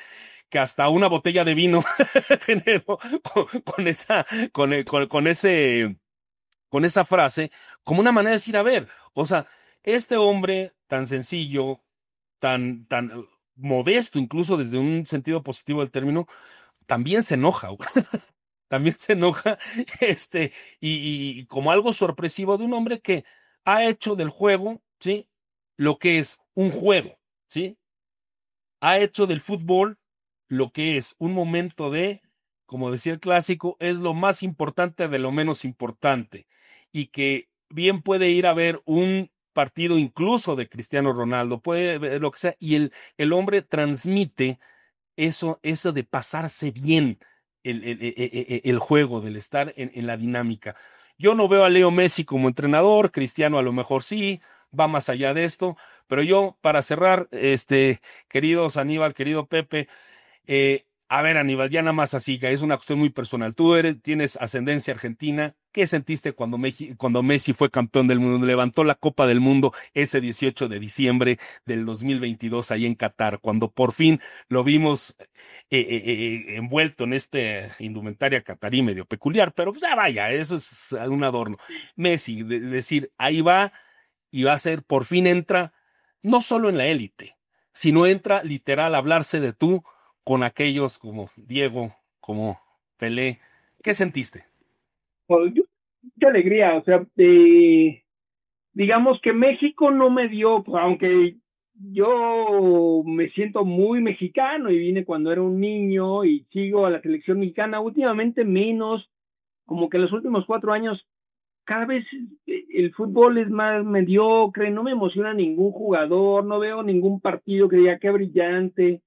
A: que hasta una botella de vino generó con esa, con esa frase, como una manera de decir, a ver, o sea, este hombre tan sencillo, tan modesto, incluso desde un sentido positivo del término, también se enoja, güey. También se enoja, y como algo sorpresivo de un hombre que ha hecho del juego, ¿sí? Lo que es un juego, ¿sí? Ha hecho del fútbol lo que es un momento como decía el clásico, es lo más importante de lo menos importante, y que bien puede ir a ver un partido incluso de Cristiano Ronaldo, puede ver lo que sea, y el hombre transmite eso de pasarse bien el juego, del estar en la dinámica. Yo no veo a Leo Messi como entrenador, Cristiano a lo mejor sí, va más allá de esto, pero yo, para cerrar, queridos Aníbal, querido Pepe, a ver, Aníbal, ya nada más así, que es una cuestión muy personal. Tú tienes ascendencia argentina. ¿Qué sentiste cuando Messi fue campeón del mundo? Levantó la Copa del Mundo ese 18 de diciembre del 2022 ahí en Qatar, cuando por fin lo vimos envuelto en este indumentaria catarí medio peculiar, pero pues ya vaya, eso es un adorno. Messi, decir, ahí va y va a ser, por fin entra, no solo en la élite, sino entra literal a hablarse de tú con aquellos como Diego, como Pelé. ¿Qué sentiste?
C: Pues, mucha alegría, o sea, digamos que México no me dio, pues, aunque yo me siento muy mexicano y vine cuando era un niño y sigo a la selección mexicana, últimamente menos, como que en los últimos 4 años cada vez el fútbol es más mediocre, no me emociona ningún jugador, no veo ningún partido que diga qué brillante.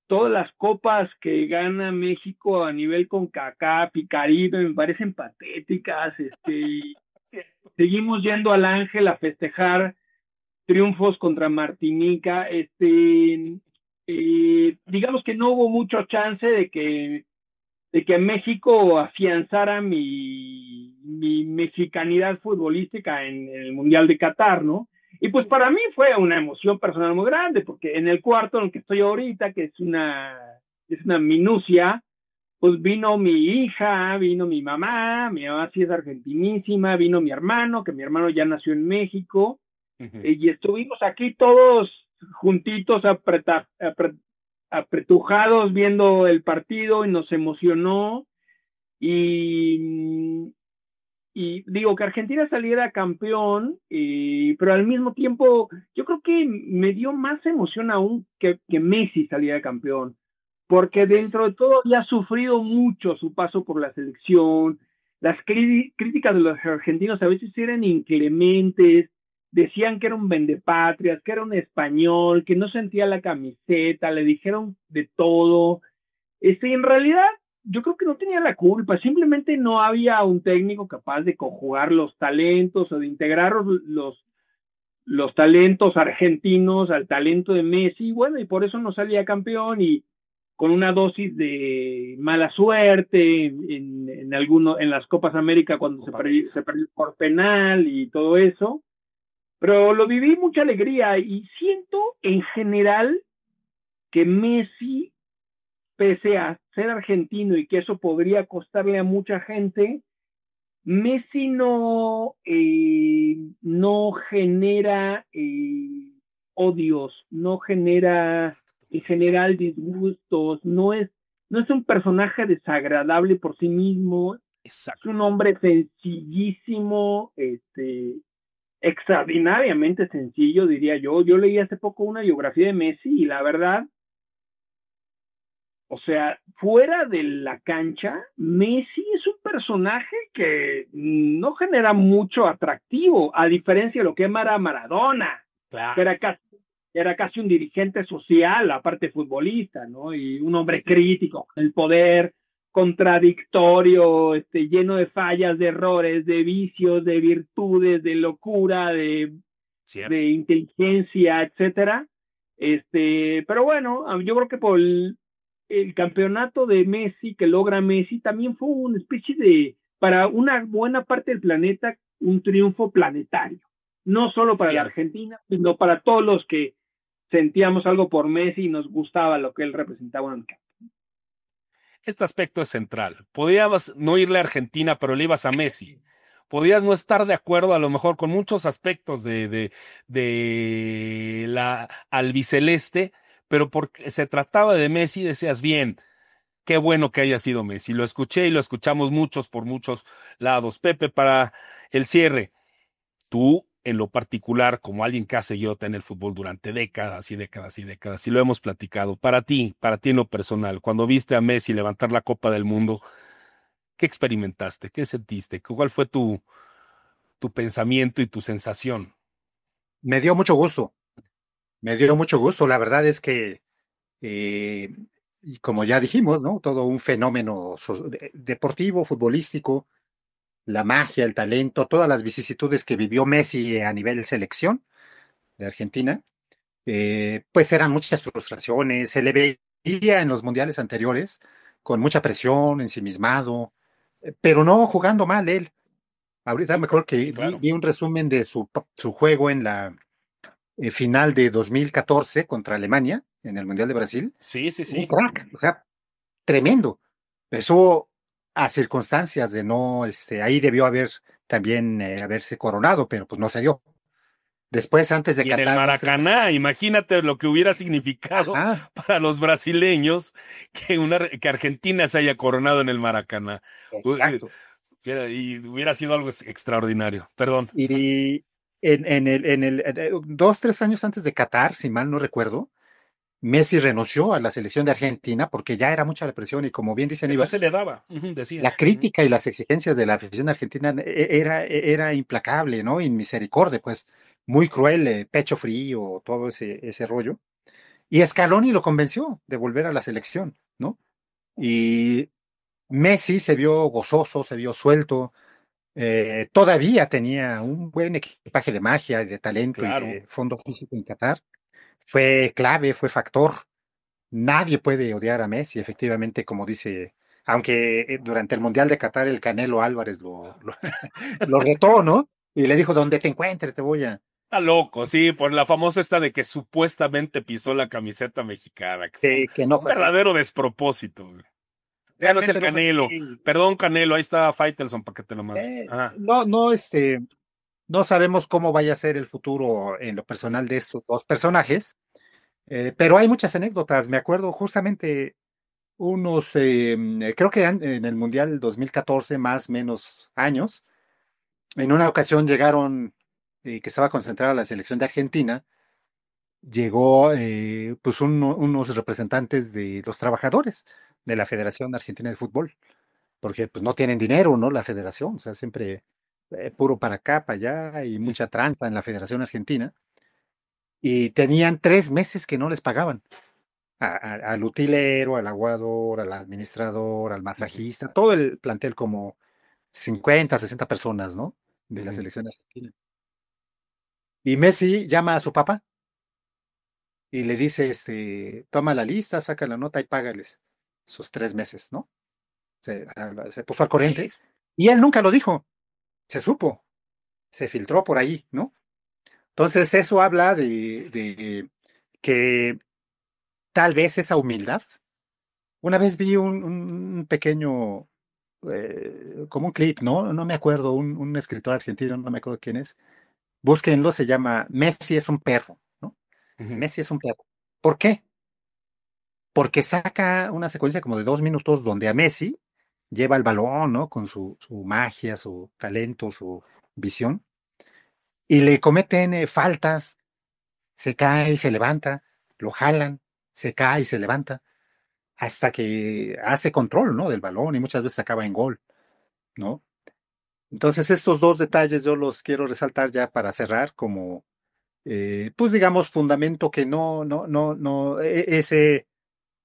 C: Todas las copas que gana México a nivel CONCACAF y Caribe me parecen patéticas. Seguimos yendo al Ángel a festejar triunfos contra Martinica. Digamos que no hubo mucho chance de que México afianzara mi mexicanidad futbolística en el Mundial de Qatar, ¿no? Y pues para mí fue una emoción personal muy grande, porque en el cuarto en el que estoy ahorita, que es una minucia, pues vino mi hija, vino mi mamá sí es argentinísima, vino mi hermano, que mi hermano ya nació en México, y estuvimos aquí todos juntitos, apretujados viendo el partido y nos emocionó. Y, y digo que Argentina saliera campeón, pero al mismo tiempo yo creo que me dio más emoción aún que Messi saliera campeón, porque dentro de todo había sufrido mucho su paso por la selección. Las críticas de los argentinos a veces eran inclementes, decían que era un vendepatrias, que era un español, que no sentía la camiseta, le dijeron de todo. En realidad, yo creo que no tenía la culpa, simplemente no había un técnico capaz de conjugar los talentos o de integrar los talentos argentinos al talento de Messi, bueno, y por eso no salía campeón y con una dosis de mala suerte en las Copas América cuando se perdió por penal y todo eso, pero lo viví mucha alegría y siento en general que Messi, pese a ser argentino y que eso podría costarle a mucha gente, Messi no genera odios, no genera en general disgustos, no es un personaje desagradable por sí mismo, es
A: Exacto.
C: un hombre sencillísimo, extraordinariamente sencillo, diría yo. Yo leí hace poco una biografía de Messi y la verdad, o sea, fuera de la cancha, Messi es un personaje que no genera mucho atractivo, a diferencia de lo que era Maradona, que
A: Claro.
C: era casi un dirigente social, aparte futbolista, ¿no? Y un hombre crítico, con el poder, contradictorio, lleno de fallas, de errores, de vicios, de virtudes, de locura, de
A: Cierto.
C: inteligencia, etcétera. Pero bueno, yo creo que por el campeonato de Messi que logra Messi también fue una especie para una buena parte del planeta, un triunfo planetario. No solo para la
A: Cierto.
C: Argentina, sino para todos los que sentíamos algo por Messi y nos gustaba lo que él representaba en el campo.
A: Este aspecto es central. Podías no irle a Argentina, pero le ibas a Messi. Podías no estar de acuerdo a lo mejor con muchos aspectos de la albiceleste, pero porque se trataba de Messi, decías bien, qué bueno que haya sido Messi. Lo escuché y lo escuchamos muchos por muchos lados. Pepe, para el cierre, tú en lo particular, como alguien que ha seguido en el fútbol durante décadas y décadas y décadas, y lo hemos platicado, para ti en lo personal, cuando viste a Messi levantar la Copa del Mundo, ¿qué experimentaste? ¿Qué sentiste? ¿Cuál fue tu pensamiento y tu sensación?
D: Me dio mucho gusto, me dio mucho gusto. La verdad es que, eh, y como ya dijimos, ¿no? Todo un fenómeno deportivo, futbolístico, la magia, el talento, todas las vicisitudes que vivió Messi a nivel selección de Argentina, pues eran muchas frustraciones, se le veía en los mundiales anteriores con mucha presión, ensimismado, pero no jugando mal él. Ahorita me acuerdo
A: Sí,
D: que
A: claro.
D: vi un resumen de su juego en la final de 2014 contra Alemania en el Mundial de Brasil.
A: Sí, sí,
D: Un
A: sí.
D: crack, o sea, tremendo. Eso a circunstancias de no, ahí debió haber también haberse coronado, pero pues no se dio. Después, antes de
A: Y en el
D: Qatar, 2, 3 años.
A: Maracaná, imagínate lo que hubiera significado
D: Ajá,
A: para los brasileños que Argentina se haya coronado en el Maracaná.
D: exacto.
A: Y hubiera sido algo extraordinario. Perdón.
D: Y en el 2, 3 años antes de Qatar, si mal no recuerdo, Messi renunció a la selección de Argentina porque ya era mucha la presión y como bien dice
A: Sí, no
D: Aníbal,
A: se le daba, ujú, decía.
D: la crítica y las exigencias de la afición argentina era implacable, ¿no? Inmisericordia, pues muy cruel, pecho frío, todo ese rollo. Y Scaloni lo convenció de volver a la selección, ¿no? Y Messi se vio gozoso, se vio suelto, todavía tenía un buen equipaje de magia, y de talento y
A: Claro.
D: de fondo físico en Qatar. Fue clave, fue factor. Nadie puede odiar a Messi, efectivamente, como dice, aunque durante el Mundial de Qatar el Canelo Álvarez lo retó, ¿no? Y le dijo, donde te encuentre, te voy a...
A: Está loco, sí, por la famosa esta de que supuestamente pisó la camiseta mexicana, que fue
D: que no
A: un
D: fue así.
A: verdadero despropósito, güey. Ya no es el
D: Realmente no fue
A: Canelo.
D: así.
A: Perdón, Canelo, ahí está Faitelson para que te lo mandes. Ajá.
D: No, no, no sabemos cómo vaya a ser el futuro en lo personal de estos dos personajes, pero hay muchas anécdotas. Me acuerdo justamente creo que en el Mundial 2014, más o menos años, en una ocasión llegaron, que estaba concentrada la selección de Argentina, llegó pues unos representantes de los trabajadores de la Federación Argentina de Fútbol, porque pues no tienen dinero, ¿no? La federación, o sea, siempre puro para acá, para allá y mucha tranza en la Federación Argentina. Y tenían 3 meses que no les pagaban al utilero, al aguador, al administrador, al
A: Ujú,
D: masajista, todo el plantel como 50, 60 personas, ¿no? De la
A: ujú.
D: selección argentina. Y Messi llama a su papá y le dice, toma la lista, saca la nota y págales sus 3 meses, ¿no? Se puso al
A: ¿Qué?
D: corriente y él nunca lo dijo, se supo, se filtró por ahí, ¿no? Entonces eso habla de que tal vez esa humildad. Una vez vi un pequeño, como un clip, ¿no? No me acuerdo, un escritor argentino, no me acuerdo quién es. Búsquenlo, se llama Messi es un perro, ¿no?
A: Ujú.
D: Messi es un perro. ¿Por qué? Porque saca una secuencia como de 2 minutos donde a Messi lleva el balón, ¿no? Con su magia, su talento, su visión, y le cometen faltas, se cae y se levanta, lo jalan, se cae y se levanta, hasta que hace control, ¿no? Del balón y muchas veces acaba en gol, ¿no? Entonces estos dos detalles yo los quiero resaltar ya para cerrar como, pues digamos, fundamento que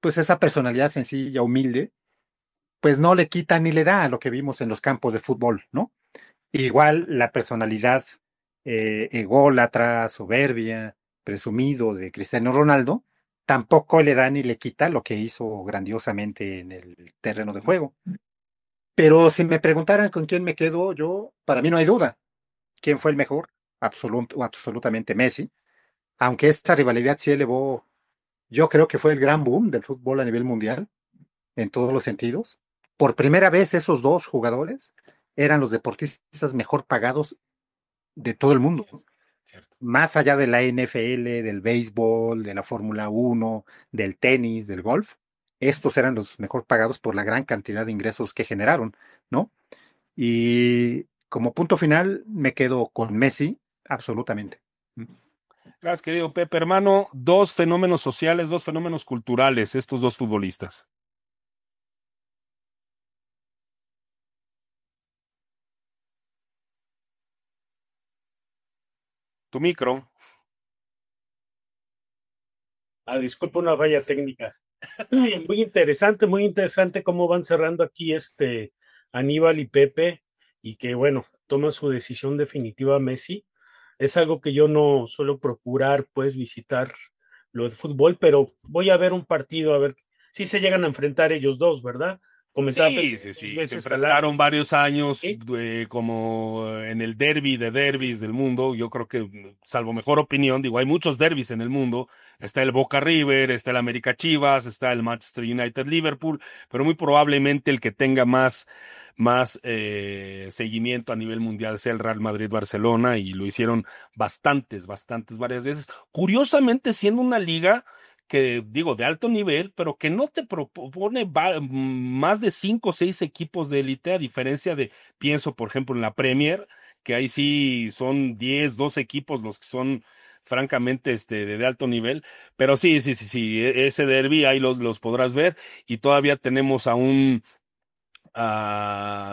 D: pues esa personalidad sencilla, humilde, pues no le quita ni le da a lo que vimos en los campos de fútbol, ¿no? Igual la personalidad ególatra, soberbia, presumido de Cristiano Ronaldo, tampoco le da ni le quita lo que hizo grandiosamente en el terreno de juego. Pero si me preguntaran con quién me quedo, yo, para mí no hay duda. ¿Quién fue el mejor? Absolutamente Messi. Aunque esta rivalidad sí elevó, yo creo que fue el gran boom del fútbol a nivel mundial, en todos los sentidos. Por primera vez esos dos jugadores eran los deportistas mejor pagados de todo el mundo.
A: Cierto, cierto.
D: Más allá de la NFL, del béisbol, de la Fórmula 1, del tenis, del golf, estos eran los mejor pagados por la gran cantidad de ingresos que generaron, ¿no? Y como punto final me quedo con Messi, absolutamente.
A: Gracias, querido Pepe, hermano. Dos fenómenos sociales, dos fenómenos culturales, estos dos futbolistas. Tu micro.
B: Disculpa una falla técnica. Muy interesante cómo van cerrando aquí Aníbal y Pepe. y que, bueno, toma su decisión definitiva Messi. Es algo que yo no suelo procurar, pues, visitar lo de fútbol, pero voy a ver un partido, a ver si se llegan a enfrentar ellos dos, ¿verdad? Comentaba
A: Sí,
B: Pepe
A: sí,
B: dos
A: sí. Se
B: veces al año.
A: enfrentaron varios años
B: ¿Sí?
A: como en el derby de derbis del mundo. Yo creo que, salvo mejor opinión, digo, hay muchos derbis en el mundo. Está el Boca River, está el América Chivas, está el Manchester United Liverpool, pero muy probablemente el que tenga más seguimiento a nivel mundial sea el Real Madrid Barcelona, y lo hicieron varias veces. Curiosamente, siendo una liga que digo de alto nivel, pero que no te propone más de 5 o 6 equipos de élite, a diferencia de, pienso por ejemplo en la Premier, que ahí sí son 10, 12 equipos los que son francamente de alto nivel. Pero sí, sí, sí, sí, ese derby ahí los podrás ver, y todavía tenemos a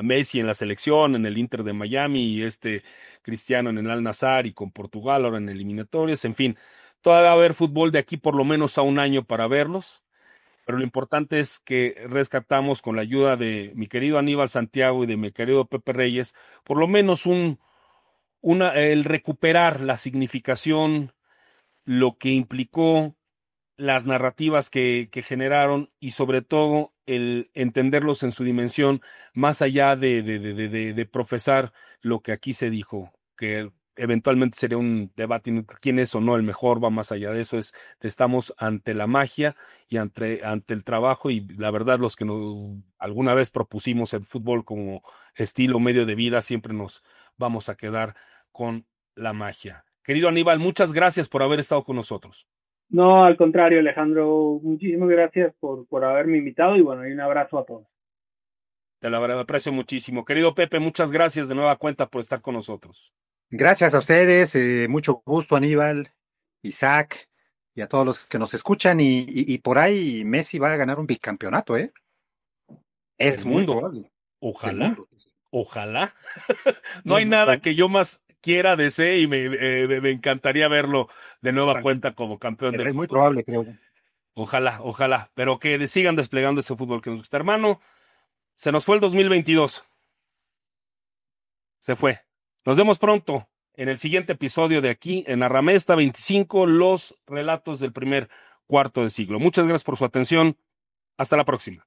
A: Messi en la selección, en el Inter de Miami, y Cristiano en el Al Nassr y con Portugal ahora en eliminatorias. En fin, todavía va a haber fútbol de aquí por lo menos a un año para verlos, pero lo importante es que rescatamos, con la ayuda de mi querido Aníbal Santiago y de mi querido Pepe Reyes, por lo menos el recuperar la significación, lo que implicó, las narrativas que generaron, y sobre todo el entenderlos en su dimensión, más allá de profesar lo que aquí se dijo, que eventualmente sería un debate inútil, quién es o no el mejor. Va más allá de eso, estamos ante la magia y ante el trabajo, y la verdad los que alguna vez propusimos el fútbol como estilo medio de vida, siempre nos vamos a quedar con la magia. Querido Aníbal, muchas gracias por haber estado con nosotros.
C: No, al contrario, Alejandro, muchísimas gracias por haberme invitado y bueno, y un abrazo a todos.
A: Te lo aprecio muchísimo. Querido Pepe, muchas gracias de nueva cuenta por estar con nosotros.
D: Gracias a ustedes, mucho gusto, Aníbal, Isaac, y a todos los que nos escuchan. Y por ahí Messi va a ganar un bicampeonato, ¿eh?
A: Del
D: Es muy
A: mundo.
D: probable. Del
A: Ojalá,
D: mundo.
A: ojalá. No hay
C: Bueno,
A: nada que yo más quiera, desee, y me encantaría verlo de nueva
C: bueno,
A: cuenta como campeón del
D: Es muy
A: mundo.
D: probable, creo.
A: Ojalá, ojalá. Pero que sigan desplegando ese fútbol que nos gusta. Hermano, se nos fue el 2022. Se fue. Nos vemos pronto en el siguiente episodio de aquí en Arramesta 25, los relatos del primer cuarto de siglo. Muchas gracias por su atención. Hasta la próxima.